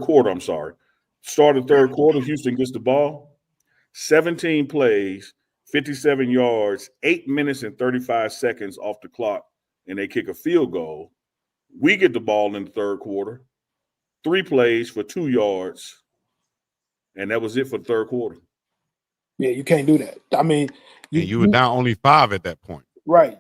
Speaker 1: quarter, I'm sorry. Started third quarter, Houston gets the ball. 17 plays, 57 yards, 8 minutes and 35 seconds off the clock, and they kick a field goal. We get the ball in the third quarter. 3 plays for 2 yards, and that was it for the third quarter.
Speaker 4: Yeah, you can't do that. I mean,
Speaker 2: you were down only 5 at that point.
Speaker 4: Right.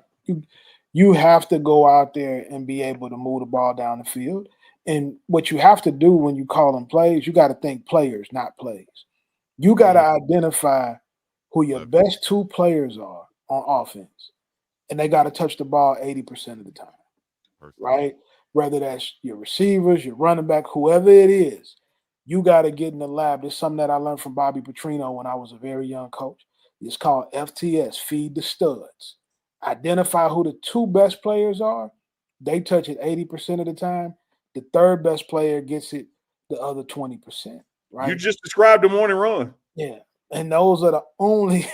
Speaker 4: You have to go out there and be able to move the ball down the field. And what you have to do when you call them plays, you got to think players, not plays. You got to identify who your best 2 players are on offense, and they got to touch the ball 80% of the time, right? Whether that's your receivers, your running back, whoever it is, you got to get in the lab. It's something that I learned from Bobby Petrino when I was a very young coach. It's called FTS, feed the studs. Identify who the 2 best players are. They touch it 80% of the time. The third best player gets it the other 20%, right?
Speaker 1: You just described the morning run.
Speaker 4: Yeah. And those are the only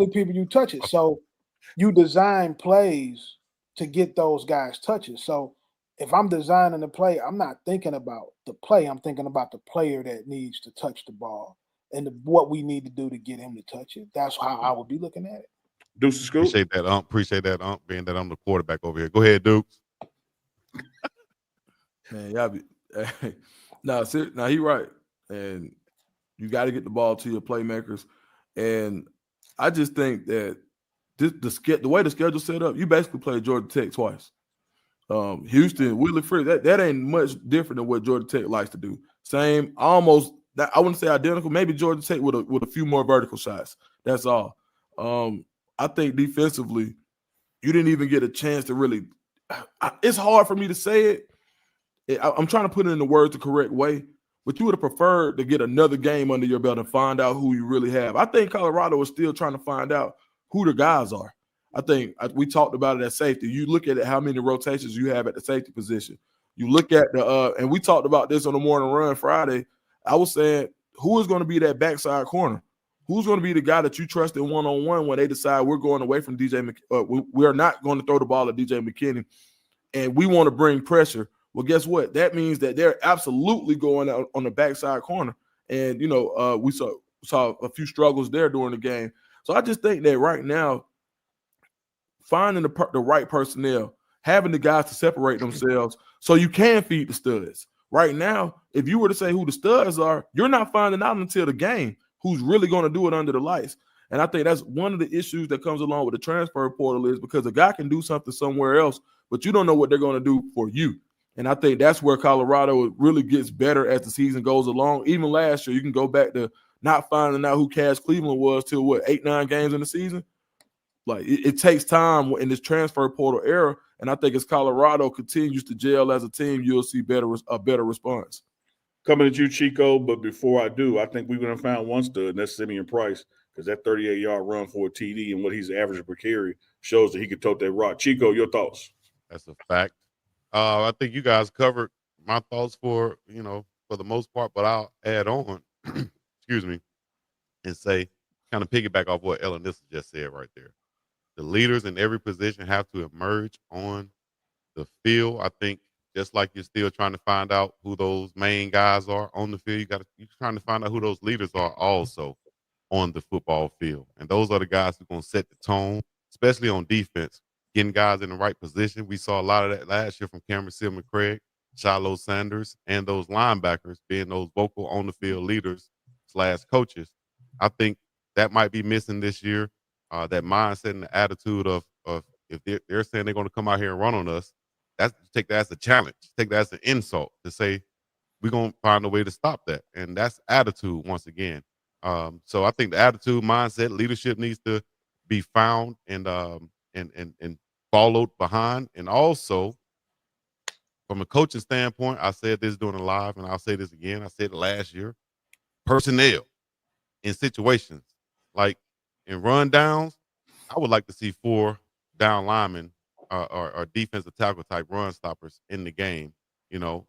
Speaker 4: people you touch it. So you design plays to get those guys touches. So if I'm designing a play, I'm not thinking about the play. I'm thinking about the player that needs to touch the ball and what we need to do to get him to touch it. That's how I would be looking at it.
Speaker 1: Deuce Scoop.
Speaker 2: Appreciate that, Appreciate that, being that I'm the quarterback over here. Go ahead, Dukes.
Speaker 3: Man, y'all be now he right. And you got to get the ball to your playmakers. And I just think that the way the schedule's set up, you basically play Georgia Tech twice. Houston, Willie Free, that ain't much different than what Georgia Tech likes to do. Same, almost. I wouldn't say identical. Maybe Georgia Tech with a few more vertical shots. That's all. I think defensively, you didn't even get a chance to really. It's hard for me to say it. I'm trying to put it in the words the correct way, but you would have preferred to get another game under your belt and find out who you really have. I think Colorado is still trying to find out who the guys are. I think we talked about it at safety. You look at it, how many rotations you have at the safety position. You look at and we talked about this on the Morning Run Friday. I was saying, who is going to be that backside corner? Who's going to be the guy that you trust in one-on-one when they decide we're going away from we are not going to throw the ball at DJ McKinney, and we want to bring pressure? Well, guess what? That means that they're absolutely going out on the backside corner. And, we saw a few struggles there during the game. So I just think that right now, finding the right personnel, having the guys to separate themselves so you can feed the studs. Right now, if you were to say who the studs are, you're not finding out until the game who's really going to do it under the lights. And I think that's one of the issues that comes along with the transfer portal is because a guy can do something somewhere else, but you don't know what they're going to do for you. And I think that's where Colorado really gets better as the season goes along. Even last year, you can go back to not finding out who Cass Cleveland was till 8-9 games in the season. Like it takes time in this transfer portal era, and I think as Colorado continues to gel as a team, you'll see a better response.
Speaker 1: Coming at you, Chico, but before I do, I think we're going to find one stud, and that's Simeon Price, because that 38-yard run for a TD and what he's averaging per carry shows that he can tote that rock. Chico, your thoughts?
Speaker 2: That's a fact. I think you guys covered my thoughts for the most part, but I'll add on, excuse me, and say, kind of piggyback off what Ellen Nissa just said right there. The leaders in every position have to emerge on the field. I think just like you're still trying to find out who those main guys are on the field, you're trying to find out who those leaders are also on the football field. And those are the guys who are going to set the tone, especially on defense, getting guys in the right position. We saw a lot of that last year from Cameron Seaman-Craig, Shadur Sanders, and those linebackers being those vocal on the field leaders / coaches. I think that might be missing this year. That mindset and the attitude of if they're saying they're going to come out here and run on us, take that as a challenge, take that as an insult to say we're going to find a way to stop that, and that's attitude once again. So I think the attitude, mindset, leadership needs to be found and followed behind, and also from a coaching standpoint, I said this during the live, and I'll say this again. I said it last year. Personnel in situations like in run downs, I would like to see 4 down linemen or defensive tackle type run stoppers in the game.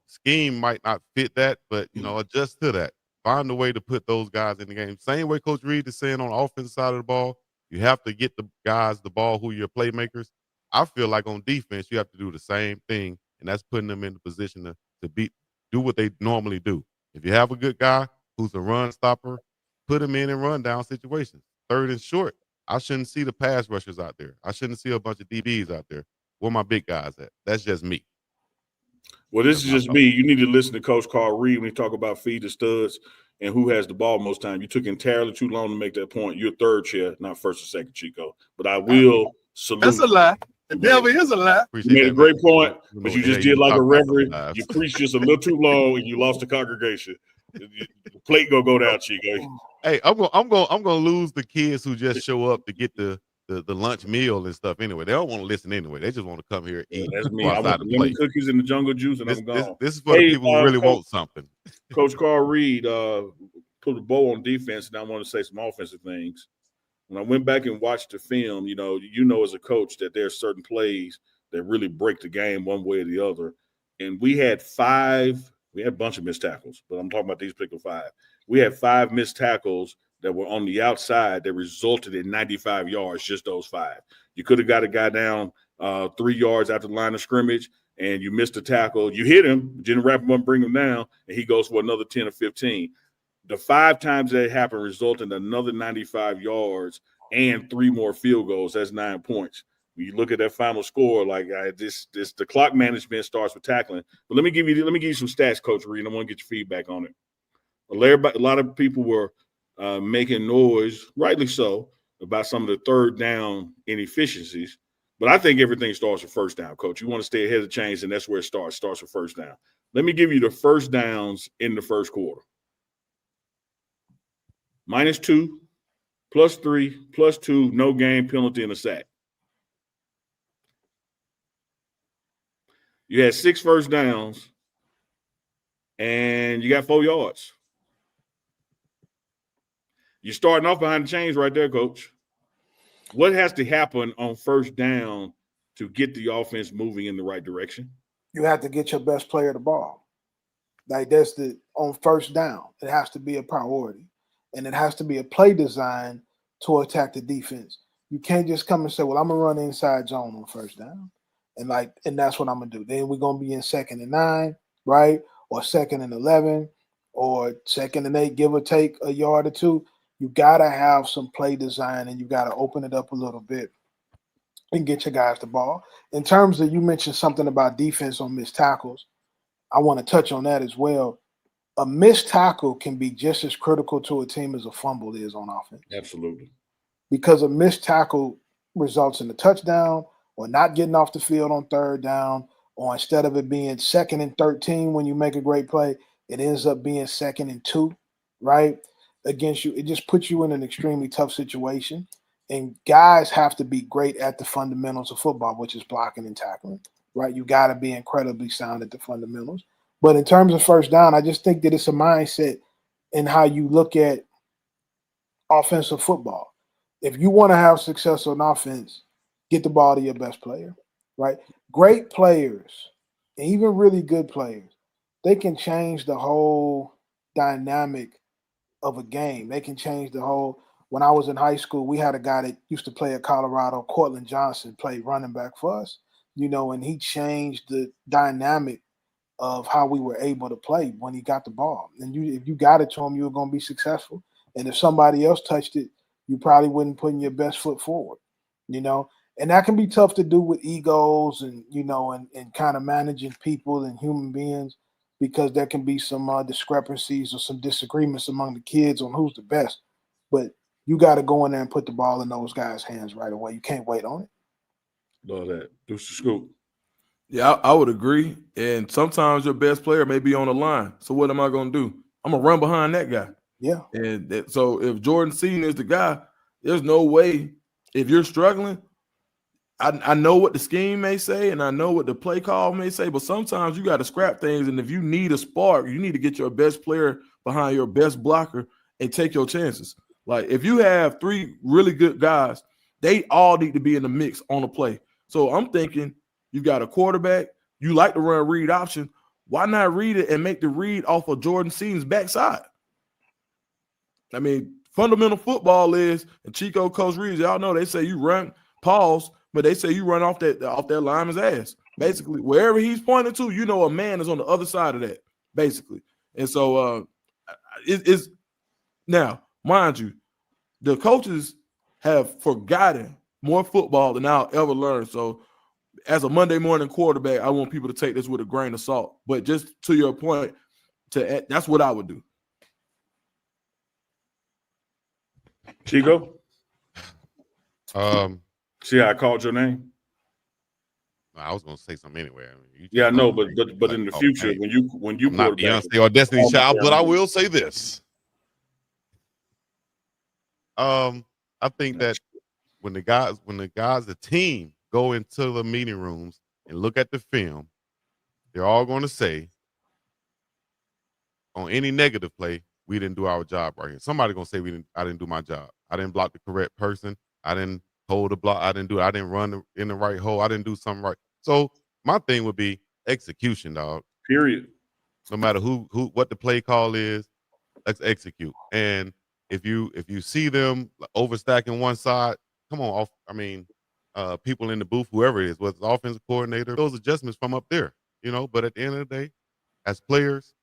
Speaker 2: Scheme might not fit that, but adjust to that. Find a way to put those guys in the game. Same way Coach Reed is saying on the offensive side of the ball, you have to get the guys the ball who are your playmakers. I feel like on defense, you have to do the same thing, and that's putting them in the position to do what they normally do. If you have a good guy who's a run stopper, put him in run down situations. 3rd and short, I shouldn't see the pass rushers out there. I shouldn't see a bunch of DBs out there. Where my big guys at? That's just me.
Speaker 1: Well, this is just me. You need to listen to Coach Carl Reed when he talk about feed the studs and who has the ball most time. You took entirely too long to make that point. You're third chair, not first or second, Chico. But I will salute.
Speaker 5: That's a lie. The devil is a lie.
Speaker 1: You made a great point, but you just did like a reverend. You preached just a little too long, and you lost the congregation. The plate gonna go down, Chico.
Speaker 2: Hey, I'm gonna lose the kids who just show up to get the lunch meal and stuff anyway. They don't want to listen anyway. They just want to come here and eat.
Speaker 1: That's me. I want the lemon cookies and the jungle juice, and I'm gone.
Speaker 2: This is for the people who really want something.
Speaker 1: Coach Carl Reed put a bow on defense, and I want to say some offensive things. When I went back and watched the film, as a coach that there are certain plays that really break the game one way or the other. And we had a bunch of missed tackles, but I'm talking about these particular 5. We had 5 missed tackles that were on the outside that resulted in 95 yards, just those 5. You could have got a guy down 3 yards after the line of scrimmage, and you missed a tackle. You hit him, didn't wrap him up, bring him down, and he goes for another 10 or 15. The 5 times that happened resulted in another 95 yards and 3 more field goals. That's 9 points. When you look at that final score, like the clock management starts with tackling. But let me give you some stats, Coach Reed. I want to get your feedback on it. A lot of people were making noise, rightly so, about some of the third down inefficiencies. But I think everything starts with first down, Coach. You want to stay ahead of the chains, and that's where it starts. Starts with first down. Let me give you the first downs in the first quarter. -2, +3, +2, no game, penalty, and a sack. You had 6 first downs, and you got 4 yards. You're starting off behind the chains right there, Coach. What has to happen on first down to get the offense moving in the right direction?
Speaker 4: You have to get your best player the ball. Like that's on first down. It has to be a priority. And it has to be a play design to attack the defense. You can't just come and say, well, I'm gonna run inside zone on first down. And that's what I'm gonna do. Then we're gonna be in 2nd and 9, right? Or 2nd and 11, or 2nd and 8, give or take a yard or 2. You gotta have some play design, and you gotta open it up a little bit and get your guys the ball. In terms of, you mentioned something about defense on missed tackles. I want to touch on that as well. A missed tackle can be just as critical to a team as a fumble is on offense.
Speaker 1: Absolutely.
Speaker 4: Because a missed tackle results in a touchdown, or not getting off the field on third down, or instead of it being 2nd and 13 when you make a great play, it ends up being 2nd and 2, right? Against you. It just puts you in an extremely tough situation. And guys have to be great at the fundamentals of football, which is blocking and tackling, right? You got to be incredibly sound at the fundamentals. But in terms of first down, I just think that it's a mindset in how you look at offensive football. If you want to have success on offense, get the ball to your best player, right? Great players, and even really good players, they can change the whole dynamic of a game. They can change the whole. When I was in high school, we had a guy that used to play at Colorado, Cortland Johnson, played running back for us, and he changed the dynamic of how we were able to play when he got the ball. And if you got it to him, you were going to be successful. And if somebody else touched it, you probably wouldn't put your best foot forward, And that can be tough to do with egos and, and kind of managing people and human beings, because there can be some discrepancies or some disagreements among the kids on who's the best. But you got to go in there and put the ball in those guys' hands right away. You can't wait on it.
Speaker 1: Love that. Deuce the scoop.
Speaker 3: Yeah, I would agree. And sometimes your best player may be on the line. So what am I going to do? I'm going to run behind that guy.
Speaker 4: Yeah.
Speaker 3: And so if Jordan Seaton is the guy, there's no way, if you're struggling, I know what the scheme may say and I know what the play call may say, but sometimes you got to scrap things. And if you need a spark, you need to get your best player behind your best blocker and take your chances. Like if you have 3 really good guys, they all need to be in the mix on the play. So I'm thinking you got a quarterback, you like to run read option. Why not read it and make the read off of Jordan Seaton's backside? I mean, fundamental football is, and Chico, Coach Reeves, y'all know they say you run, pause, but they say you run off that lineman's ass. Basically, wherever he's pointing to, a man is on the other side of that, basically. And so it's now, mind you, the coaches have forgotten more football than I'll ever learn. So as a Monday morning quarterback, I want people to take this with a grain of salt. But just to your point, that's what I would do.
Speaker 1: Chico?
Speaker 2: See
Speaker 1: how I called your name?
Speaker 2: I was gonna say something anyway.
Speaker 1: Yeah, I know, but in the future, when you
Speaker 2: I'm not Beyonce or Destiny Child, but I will say this. I think that when the team go into the meeting rooms and look at the film, they're all going to say on any negative play, we didn't do our job right here. Somebody's gonna say I didn't do my job. I didn't block the correct person. I didn't hold the block. I didn't run in the right hole. I didn't do something right. So my thing would be execution, dog.
Speaker 1: Period.
Speaker 2: No matter what the play call is, let's execute. And if you see them overstacking one side, come on, people in the booth, whoever it is, whether it's the offensive coordinator, those adjustments from up there, But at the end of the day, as players,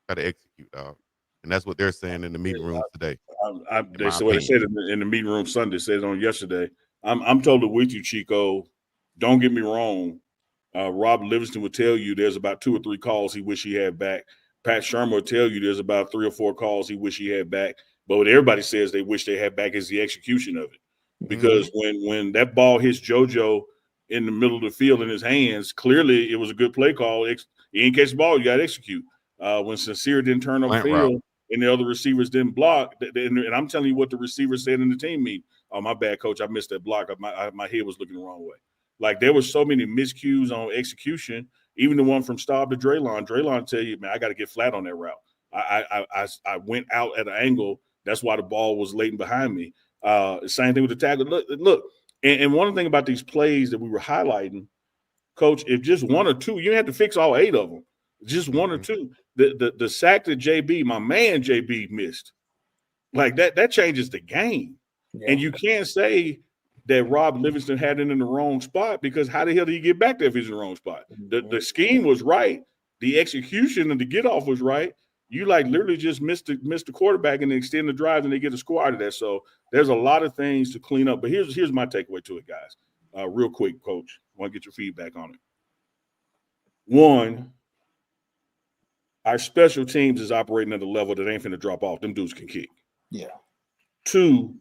Speaker 2: got to execute, dog. And that's what they're saying in the meeting rooms today.
Speaker 1: They said what they said in the meeting room Sunday. Said on yesterday. I'm totally with you, Chico. Don't get me wrong. Rob Livingston would tell you there's about 2 or 3 calls he wish he had back. Pat Shermer will tell you there's about 3 or 4 calls he wish he had back. But what everybody says they wish they had back is the execution of it. Because when that ball hits JoJo in the middle of the field in his hands, clearly it was a good play call. You ain't catch the ball, you got to execute. When Sincere didn't turn over field and the other receivers didn't block, and I'm telling you what the receivers said in the team meeting. Oh, my bad, coach. I missed that block. My head was looking the wrong way. Like, there were so many miscues on execution, even the one from Staub to Draylon. Draylon tell you, man, I got to get flat on that route. I went out at an angle. That's why the ball was latent behind me. Same thing with the tackle. Look, and one thing about these plays that we were highlighting, Coach, if just 1 or 2, you didn't have to fix all 8 of them. Just 1 or 2. The sack that my man JB missed, like that changes the game. Yeah. And you can't say that Rob Livingston had it in the wrong spot, because how the hell did he get back there if he's in the wrong spot? The scheme was right. The execution and the get off was right. You literally just missed the quarterback and extend the drive, and they get a score out of that. So there's a lot of things to clean up. But here's my takeaway to it, guys. Real quick, Coach. I want to get your feedback on it. 1, our special teams is operating at a level that ain't finna drop off. Them dudes can kick.
Speaker 4: Yeah.
Speaker 1: 2,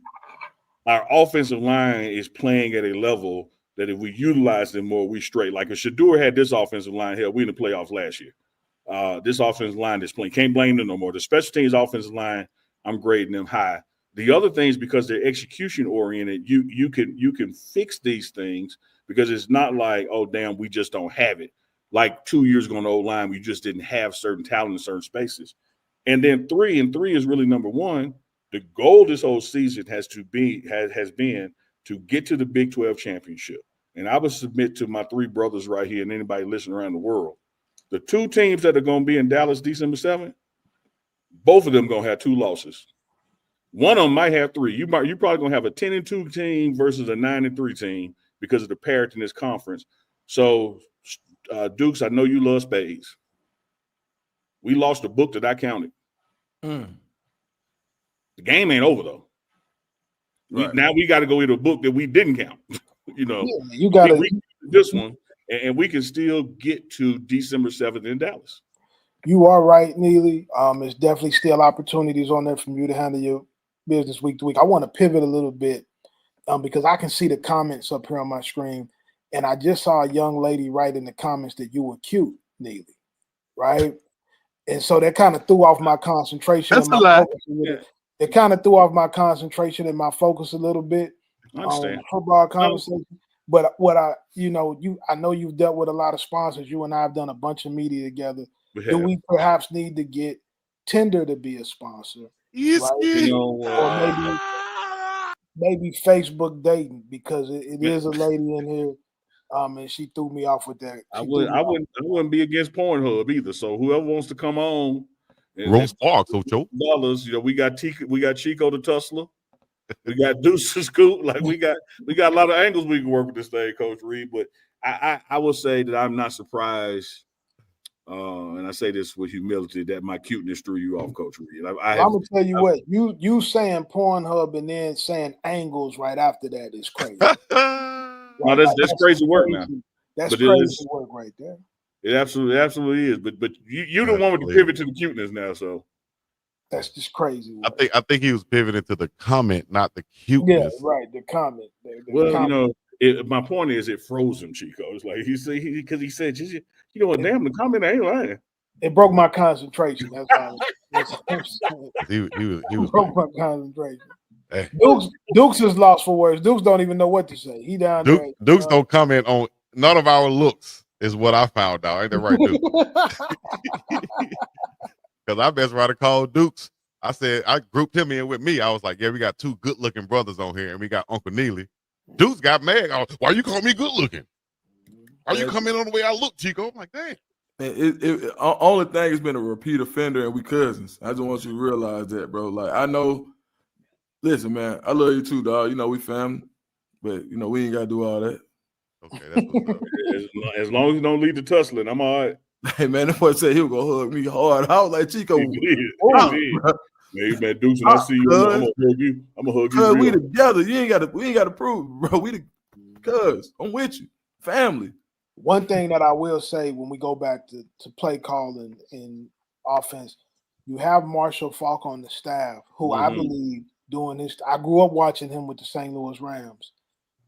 Speaker 1: our offensive line is playing at a level that if we utilize them more, we straight. Like if Shadur had this offensive line, hell, we in the playoffs last year. This offensive line is playing. Can't blame them no more. The special teams offensive line, I'm grading them high. The other things, because they're execution oriented, you can fix these things, because it's not like, oh damn, we just don't have it. Like 2 years ago on the O-line, we just didn't have certain talent in certain spaces. And then 3 is really number 1. The goal this whole season has been to get to the Big 12 championship. And I would submit to my 3 brothers right here and anybody listening around the world, the 2 teams that are going to be in Dallas December 7th, both of them going to have 2 losses. One of them might have 3. You're probably going to have a 10-2 team versus a 9-3 team because of the parity in this conference. So, Dukes, I know you love spades. We lost a book that I counted. The game ain't over, though. Right. Now we got to go into a book that we didn't count.
Speaker 4: You got to
Speaker 1: this one, and we can still get to December 7th in Dallas.
Speaker 4: You are right, Neely. There's definitely still opportunities on there for you to handle your business week to week. I want to pivot a little bit because I can see the comments up here on my screen, and I just saw a young lady write in the comments that you were cute, Neely, right? And so that kind of threw off my concentration.
Speaker 5: That's a lie.
Speaker 4: It kind of threw off my concentration and my focus a little bit on football conversation. But what I know you've dealt with a lot of sponsors. You and I have done a bunch of media together. Do we perhaps need to get Tinder to be a sponsor?
Speaker 2: Yes,
Speaker 4: right? Or maybe Facebook dating, because it is a lady in here. And she threw me off with that.
Speaker 1: I wouldn't be against Pornhub either. So whoever wants to come on,
Speaker 2: Rose Parks, Ocho.
Speaker 1: Dollars, we got Chico the Tussler, we got Deuce the Scoop. Like we got a lot of angles we can work with this thing, Coach Reed. But I will say that I'm not surprised, and I say this with humility, that my cuteness threw you off, Coach Reed. I'm
Speaker 4: gonna tell you what, you saying Pornhub and then saying angles right after that is crazy.
Speaker 1: No, that's crazy work now.
Speaker 4: That's crazy work right there.
Speaker 1: It absolutely is. But you're the one with the pivot to the cuteness now, so
Speaker 4: that's just crazy work.
Speaker 2: I think he was pivoting to the comment, not the cuteness.
Speaker 4: Yeah, right. The comment.
Speaker 1: My point is, it froze him, Chico. It's like because he said, you know what? Damn, the comment ain't lying.
Speaker 4: It broke my concentration. That's all.
Speaker 2: He was
Speaker 4: broke my concentration. Hey. Dukes is lost for words. Dukes don't even know what to say. He down there.
Speaker 2: Dukes don't comment on none of our looks, is what I found out. Ain't that right, Duke? Because I best rather call Dukes. I said, I grouped him in with me. I was like, yeah, we got 2 good-looking brothers on here, and we got Uncle Neely. Dukes got mad. Why you call me good-looking? Why you come in on the way I look, Chico? I'm like, dang.
Speaker 3: Only thing has been a repeat offender, and we cousins. I just want you to realize that, bro. Like, I know Listen, man, I love you too, dog. You know we family, but you know we ain't gotta do all that.
Speaker 2: Okay, that's what's up.
Speaker 1: As long as you don't lead to tussling, I'm all right.
Speaker 3: Hey man, that boy said he was gonna hug me hard. I was like, Chico,
Speaker 1: He did.
Speaker 3: stop,
Speaker 1: He did.
Speaker 3: bro.
Speaker 1: Man, man, Deuce, when I see you, I'm gonna hug you. I'm gonna hug you
Speaker 3: Cause we
Speaker 1: real.
Speaker 3: together. We ain't gotta prove, bro. Cause I'm with you. Family.
Speaker 4: One thing that I will say when we go back to play calling in offense, you have Marshall Falk on the staff, who I believe doing this. I grew up watching him with the St. Louis Rams.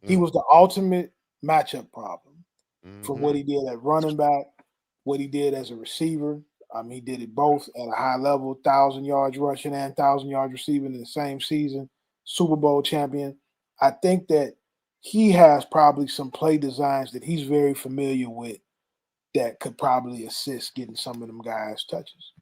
Speaker 4: He was the ultimate matchup problem from what he did at running back, what he did as a receiver. He did it both at a high level, 1,000 yards rushing and 1,000 yards receiving in the same season, Super Bowl champion. I think that he has probably some play designs that he's very familiar with that could probably assist getting some of them guys touches.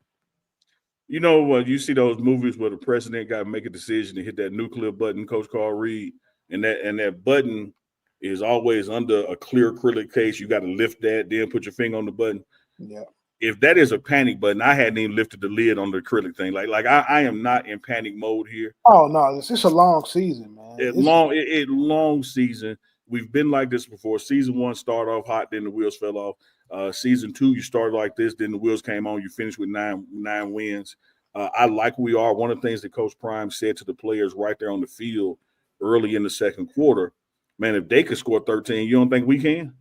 Speaker 1: You know what? You see those movies where the president got to make a decision to hit that nuclear button, Coach Carl Reed, and that button is always under a clear acrylic case. You got to lift that, then put your finger on the button.
Speaker 4: Yeah.
Speaker 1: If that is a panic button, I hadn't even lifted the lid on the acrylic thing. Like I am not in panic mode here.
Speaker 4: Oh no, it's a long season, man.
Speaker 1: Long season. We've been like this before. Season 1 started off hot, then the wheels fell off. Season 2, you started like this, then the wheels came on. You finished with nine wins. I like who we are. One of the things that Coach Prime said to the players right there on the field early in the second quarter, man, if they could score 13, you don't think we can?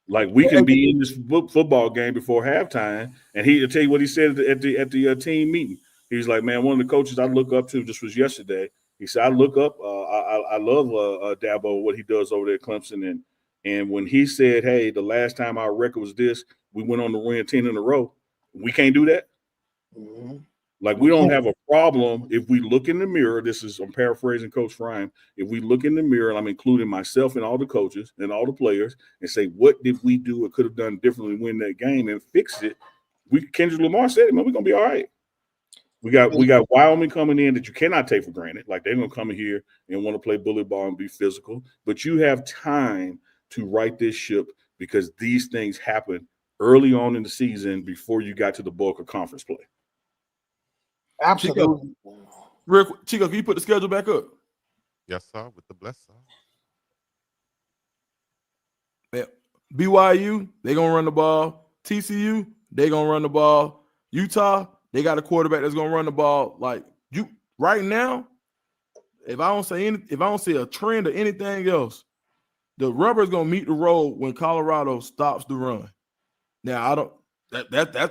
Speaker 1: Like we can be in this football game before halftime, and he'll tell you what he said at the team meeting. He's like, man, one of the coaches I look up to, just was yesterday. He said, I look up, I love Dabo, what he does over there at Clemson, and when he said, hey, the last time our record was this, we went on to win 10 in a row. We can't do that. Like we don't have a problem if we look in the mirror. I'm paraphrasing Coach Prime. If we look in the mirror, and I'm including myself and all the coaches and all the players, and say, what did we do or could have done differently to win that game and fix it? Kendrick Lamar said it, man, we're gonna be all right. We got Wyoming coming in that you cannot take for granted. Like they're gonna come in here and want to play bully ball and be physical, but you have time to right this ship because these things happen early on in the season before you got to the bulk of conference play.
Speaker 4: Absolutely.
Speaker 3: Real quick, Chico, can you put the schedule back up?
Speaker 2: Yes, sir, with the bless, sir.
Speaker 3: Man, BYU, they gonna run the ball. TCU, they gonna run the ball. Utah, they got a quarterback that's gonna run the ball. Like you right now, if I don't see a trend or anything else, the rubber's gonna meet the road when Colorado stops the run. Now I don't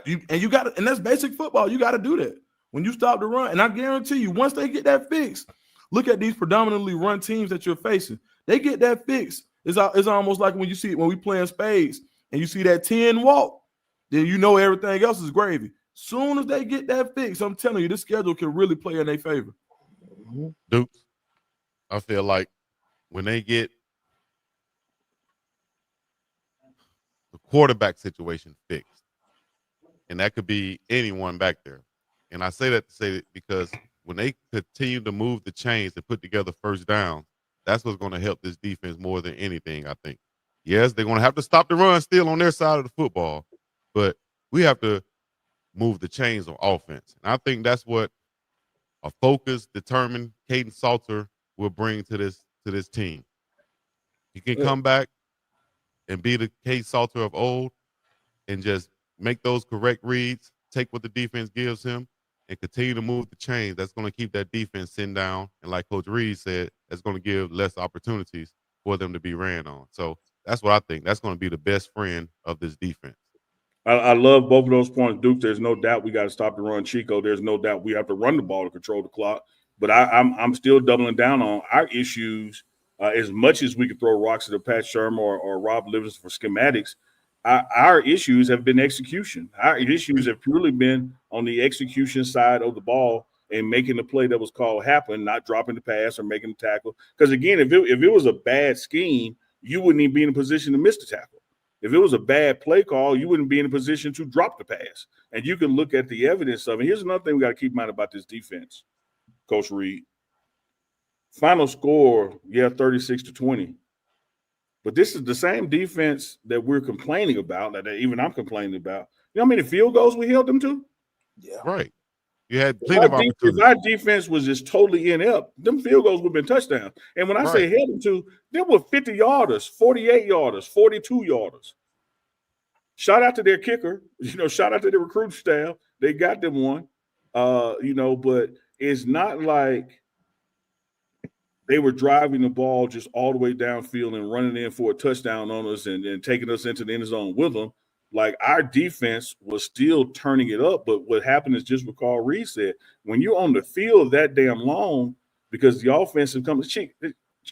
Speaker 3: you got to, and that's basic football. You got to do that when you stop the run. And I guarantee you, once they get that fixed, look at these predominantly run teams that you're facing. They get that fixed. It's almost like when we playing spades and you see that 10 walk, then you know everything else is gravy. Soon as they get that fixed, I'm telling you, this schedule can really play in their favor.
Speaker 2: Duke, I feel like when they get the quarterback situation fixed, and that could be anyone back there. And I say that to say that because when they continue to move the chains and put together first down, that's what's going to help this defense more than anything, I think. Yes, they're going to have to stop the run still on their side of the football, but we have to move the chains on offense. And I think that's what a focused, determined Caden Salter will bring to this team. He can come back and be the Caden Salter of old and just make those correct reads, take what the defense gives him, and continue to move the chains. That's going to keep that defense sitting down. And like Coach Reed said, that's going to give less opportunities for them to be ran on. So that's what I think. That's going to be the best friend of this defense.
Speaker 1: I love both of those points, Duke. There's no doubt we got to stop the run, Chico. There's no doubt we have to run the ball to control the clock. But I'm still doubling down on our issues. As much as we could throw rocks at Pat Shermer or Rob Livingston for schematics, our issues have been execution. Our issues have purely been on the execution side of the ball and making the play that was called happen, not dropping the pass or making the tackle. Because, again, if it was a bad scheme, you wouldn't even be in a position to miss the tackle. If it was a bad play call, you wouldn't be in a position to drop the pass. And you can look at the evidence of it. Here's another thing we got to keep in mind about this defense, Coach Reed. Final score, 36-20. But this is the same defense that we're complaining about, that even I'm complaining about. You know how many field goals we held them to?
Speaker 4: Yeah.
Speaker 2: Right. You had plenty of
Speaker 1: If
Speaker 2: opportunities.
Speaker 1: our defense was just totally inept, them field goals would have been touchdowns. And when I say held them to, there were 50-yarders, 48-yarders, 42-yarders. Shout out to their kicker. Shout out to the recruit staff. They got them one. But it's not like they were driving the ball just all the way downfield and running in for a touchdown on us and taking us into the end zone with them. Like, our defense was still turning it up, but what happened is just what Carl Reed said. When you're on the field that damn long, because the offense is coming.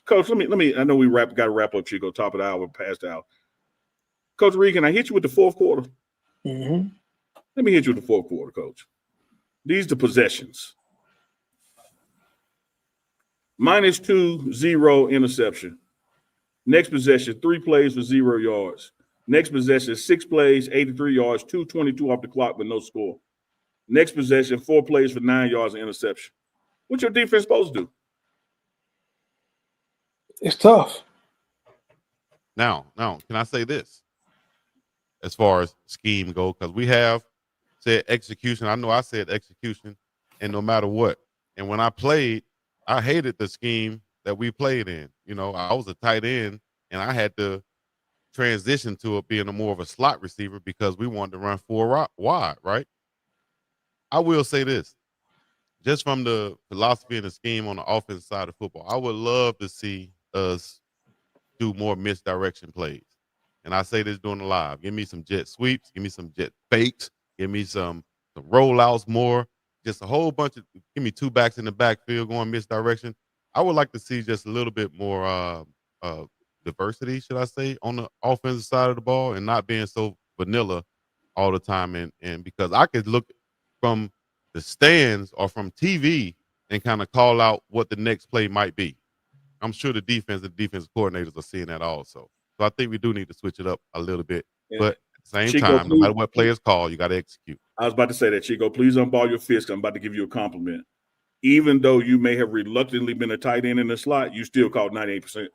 Speaker 1: Coach, let me. I know we got to wrap up, Chico. Top of the hour, past the hour. Coach Reed, can I hit you with the fourth quarter?
Speaker 4: Mm-hmm.
Speaker 1: Let me hit you with the fourth quarter, Coach. These the possessions. -2, 0 interception. Next possession, 3 plays for 0 yards. Next possession, 6 plays, 83 yards, 2:22 off the clock, but no score. Next possession, 4 plays for 9 yards and interception. What's your defense supposed to do?
Speaker 4: It's tough.
Speaker 2: Now, can I say this? As far as scheme go, because we have said execution. I know I said execution, and no matter what. And when I played, I hated the scheme that we played in. I was a tight end, and I had to transition to it being more of a slot receiver because we wanted to run 4 wide, right? I will say this. Just from the philosophy and the scheme on the offensive side of football, I would love to see us do more misdirection plays. And I say this during the live. Give me some jet sweeps. Give me some jet fakes. Give me some rollouts more. Just a whole bunch of – give me 2 backs in the backfield going misdirection. I would like to see just a little bit more diversity, should I say, on the offensive side of the ball and not being so vanilla all the time. And because I could look from the stands or from TV and kind of call out what the next play might be. I'm sure the defensive coordinators are seeing that also. So I think we do need to switch it up a little bit. Yeah. But at the same time, no matter what players call, you got to execute.
Speaker 1: I was about to say that, Chico. Please unball your fist. I'm about to give you a compliment. Even though you may have reluctantly been a tight end in the slot, you still caught 98%.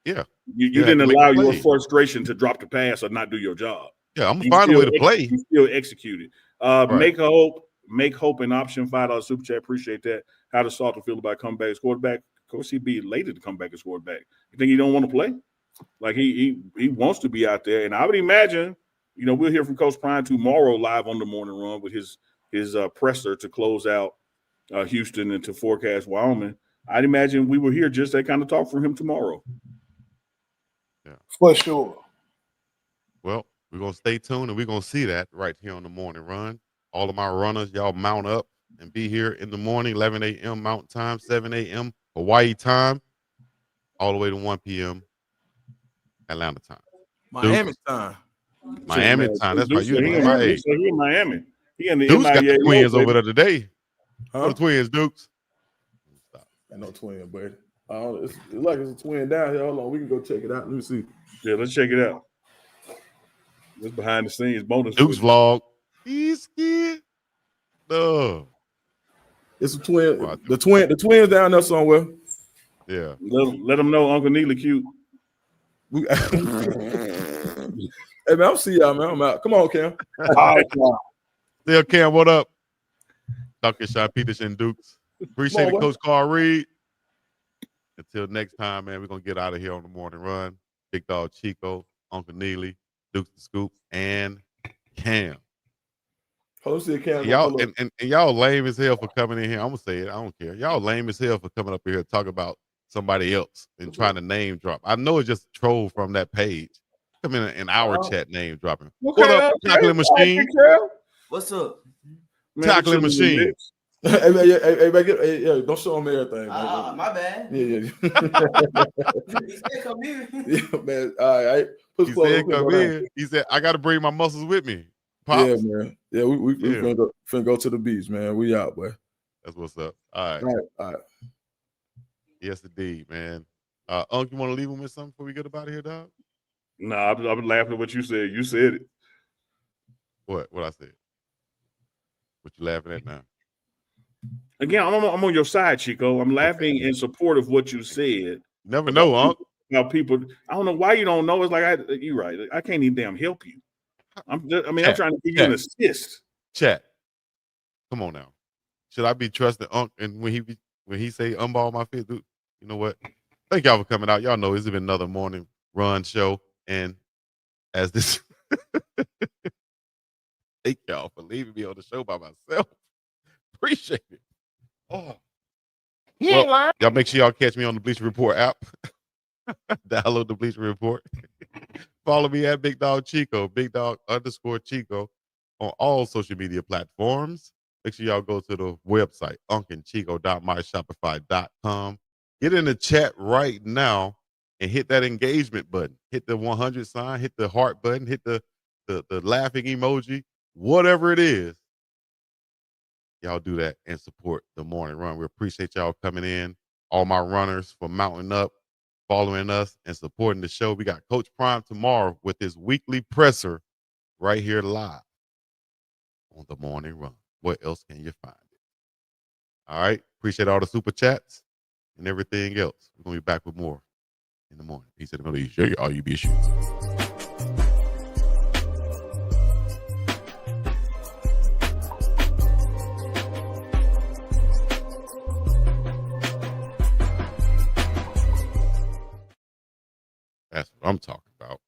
Speaker 2: Yeah.
Speaker 1: You didn't allow your frustration to drop the pass or not do your job.
Speaker 2: Yeah, I'm going to find a way to play.
Speaker 1: You still executed. Right. Make hope an option. $5 super chat. Appreciate that. How does Salter feel about comeback as quarterback? Of course, he'd be elated to come back as quarterback. You think he don't want to play? Like he wants to be out there. And I would imagine, we'll hear from Coach Prime tomorrow live on the morning run with his presser to close out Houston and to forecast Wyoming. I'd imagine we will hear just that kind of talk from him tomorrow.
Speaker 2: Yeah,
Speaker 4: for sure.
Speaker 2: Well, we're going to stay tuned and we're going to see that right here on the morning run. All of my runners, y'all mount up and be here in the morning, 11 a.m. Mountain Time, 7 a.m. Hawaii time, all the way to 1 p.m. Atlanta time.
Speaker 3: Miami time.
Speaker 2: Miami time. That's right. You in my age.
Speaker 1: He in Miami. He in the
Speaker 2: Dukes
Speaker 1: MIA
Speaker 2: got the Twins over there today.
Speaker 3: Huh?
Speaker 2: The Twins, Dukes.
Speaker 3: Ain't no twin, buddy. It's like it's a twin down here. Hold on, we can go check it out. Let me see.
Speaker 1: Yeah, let's check it out. This behind the scenes bonus.
Speaker 2: Dukes vlog. He's scared. No.
Speaker 3: It's a twin. The twins down there somewhere.
Speaker 2: Yeah.
Speaker 1: Let them know Uncle Neely cute.
Speaker 3: Hey man, I'll see y'all, man. I'm out. Come on, Cam.
Speaker 4: All right, y'all.
Speaker 2: Still Cam, what up? Dr. Sean Peterson, Dukes. Appreciate it, Coach Carl Reed. Until next time, man, we're going to get out of here on the morning run. Big Dog Chico, Uncle Neely, Dukes the Scoop, and Cam.
Speaker 3: Cam.
Speaker 2: Y'all, and y'all lame as hell for coming in here. I'm going to say it. I don't care. Y'all lame as hell for coming up here to talk about somebody else and trying to name drop. I know it's just a troll from that page. Come in our chat name dropping.
Speaker 1: Okay,
Speaker 2: what up, Chocolate Machine?
Speaker 6: What's up?
Speaker 2: Chocolate Machine.
Speaker 3: Hey, don't show them everything.
Speaker 6: My bad.
Speaker 3: Yeah.
Speaker 6: He said come here.
Speaker 3: Yeah, man. All right.
Speaker 2: He said come in. He said, I got to bring my muscles with me. Pops.
Speaker 3: Yeah, man. Yeah, we finna go to the beach, man. We out, boy.
Speaker 2: That's what's up. All
Speaker 3: right.
Speaker 2: Yes, indeed, man. Unc, you want to leave him with something before we get up out of here, dog?
Speaker 1: No, I was laughing at what you said. You said it.
Speaker 2: What I said? What you laughing at now?
Speaker 1: Again, I'm on your side, Chico. I'm laughing in support of what you said.
Speaker 2: Never know, Unc.
Speaker 1: Now, people, I don't know why you don't know. It's like you're right. I can't even damn help you. I'm trying to give you an assist.
Speaker 2: Chat. Come on now. Should I be trusting Unc? And when he say unball my fit, dude, you know what? Thank y'all for coming out. Y'all know this has been another morning run show. And as this, thank y'all for leaving me on the show by myself. Appreciate it. Oh. Well, y'all make sure y'all catch me on the Bleacher Report app. Download the Bleacher Report. Follow me at Big Dog Chico, Big_Chico on all social media platforms. Make sure y'all go to the website, uncandchico.myshopify.com. Get in the chat right now and hit that engagement button. Hit the 100 sign, hit the heart button, hit the laughing emoji, whatever it is. Y'all do that and support the morning run. We appreciate y'all coming in. All my runners for mounting up, following us, and supporting the show. We got Coach Prime tomorrow with his weekly presser right here live on the morning run. Where else can you find it? All right. Appreciate all the super chats and everything else. We're going to be back with more in the morning. Peace and love. Share all you be sure. That's what I'm talking about.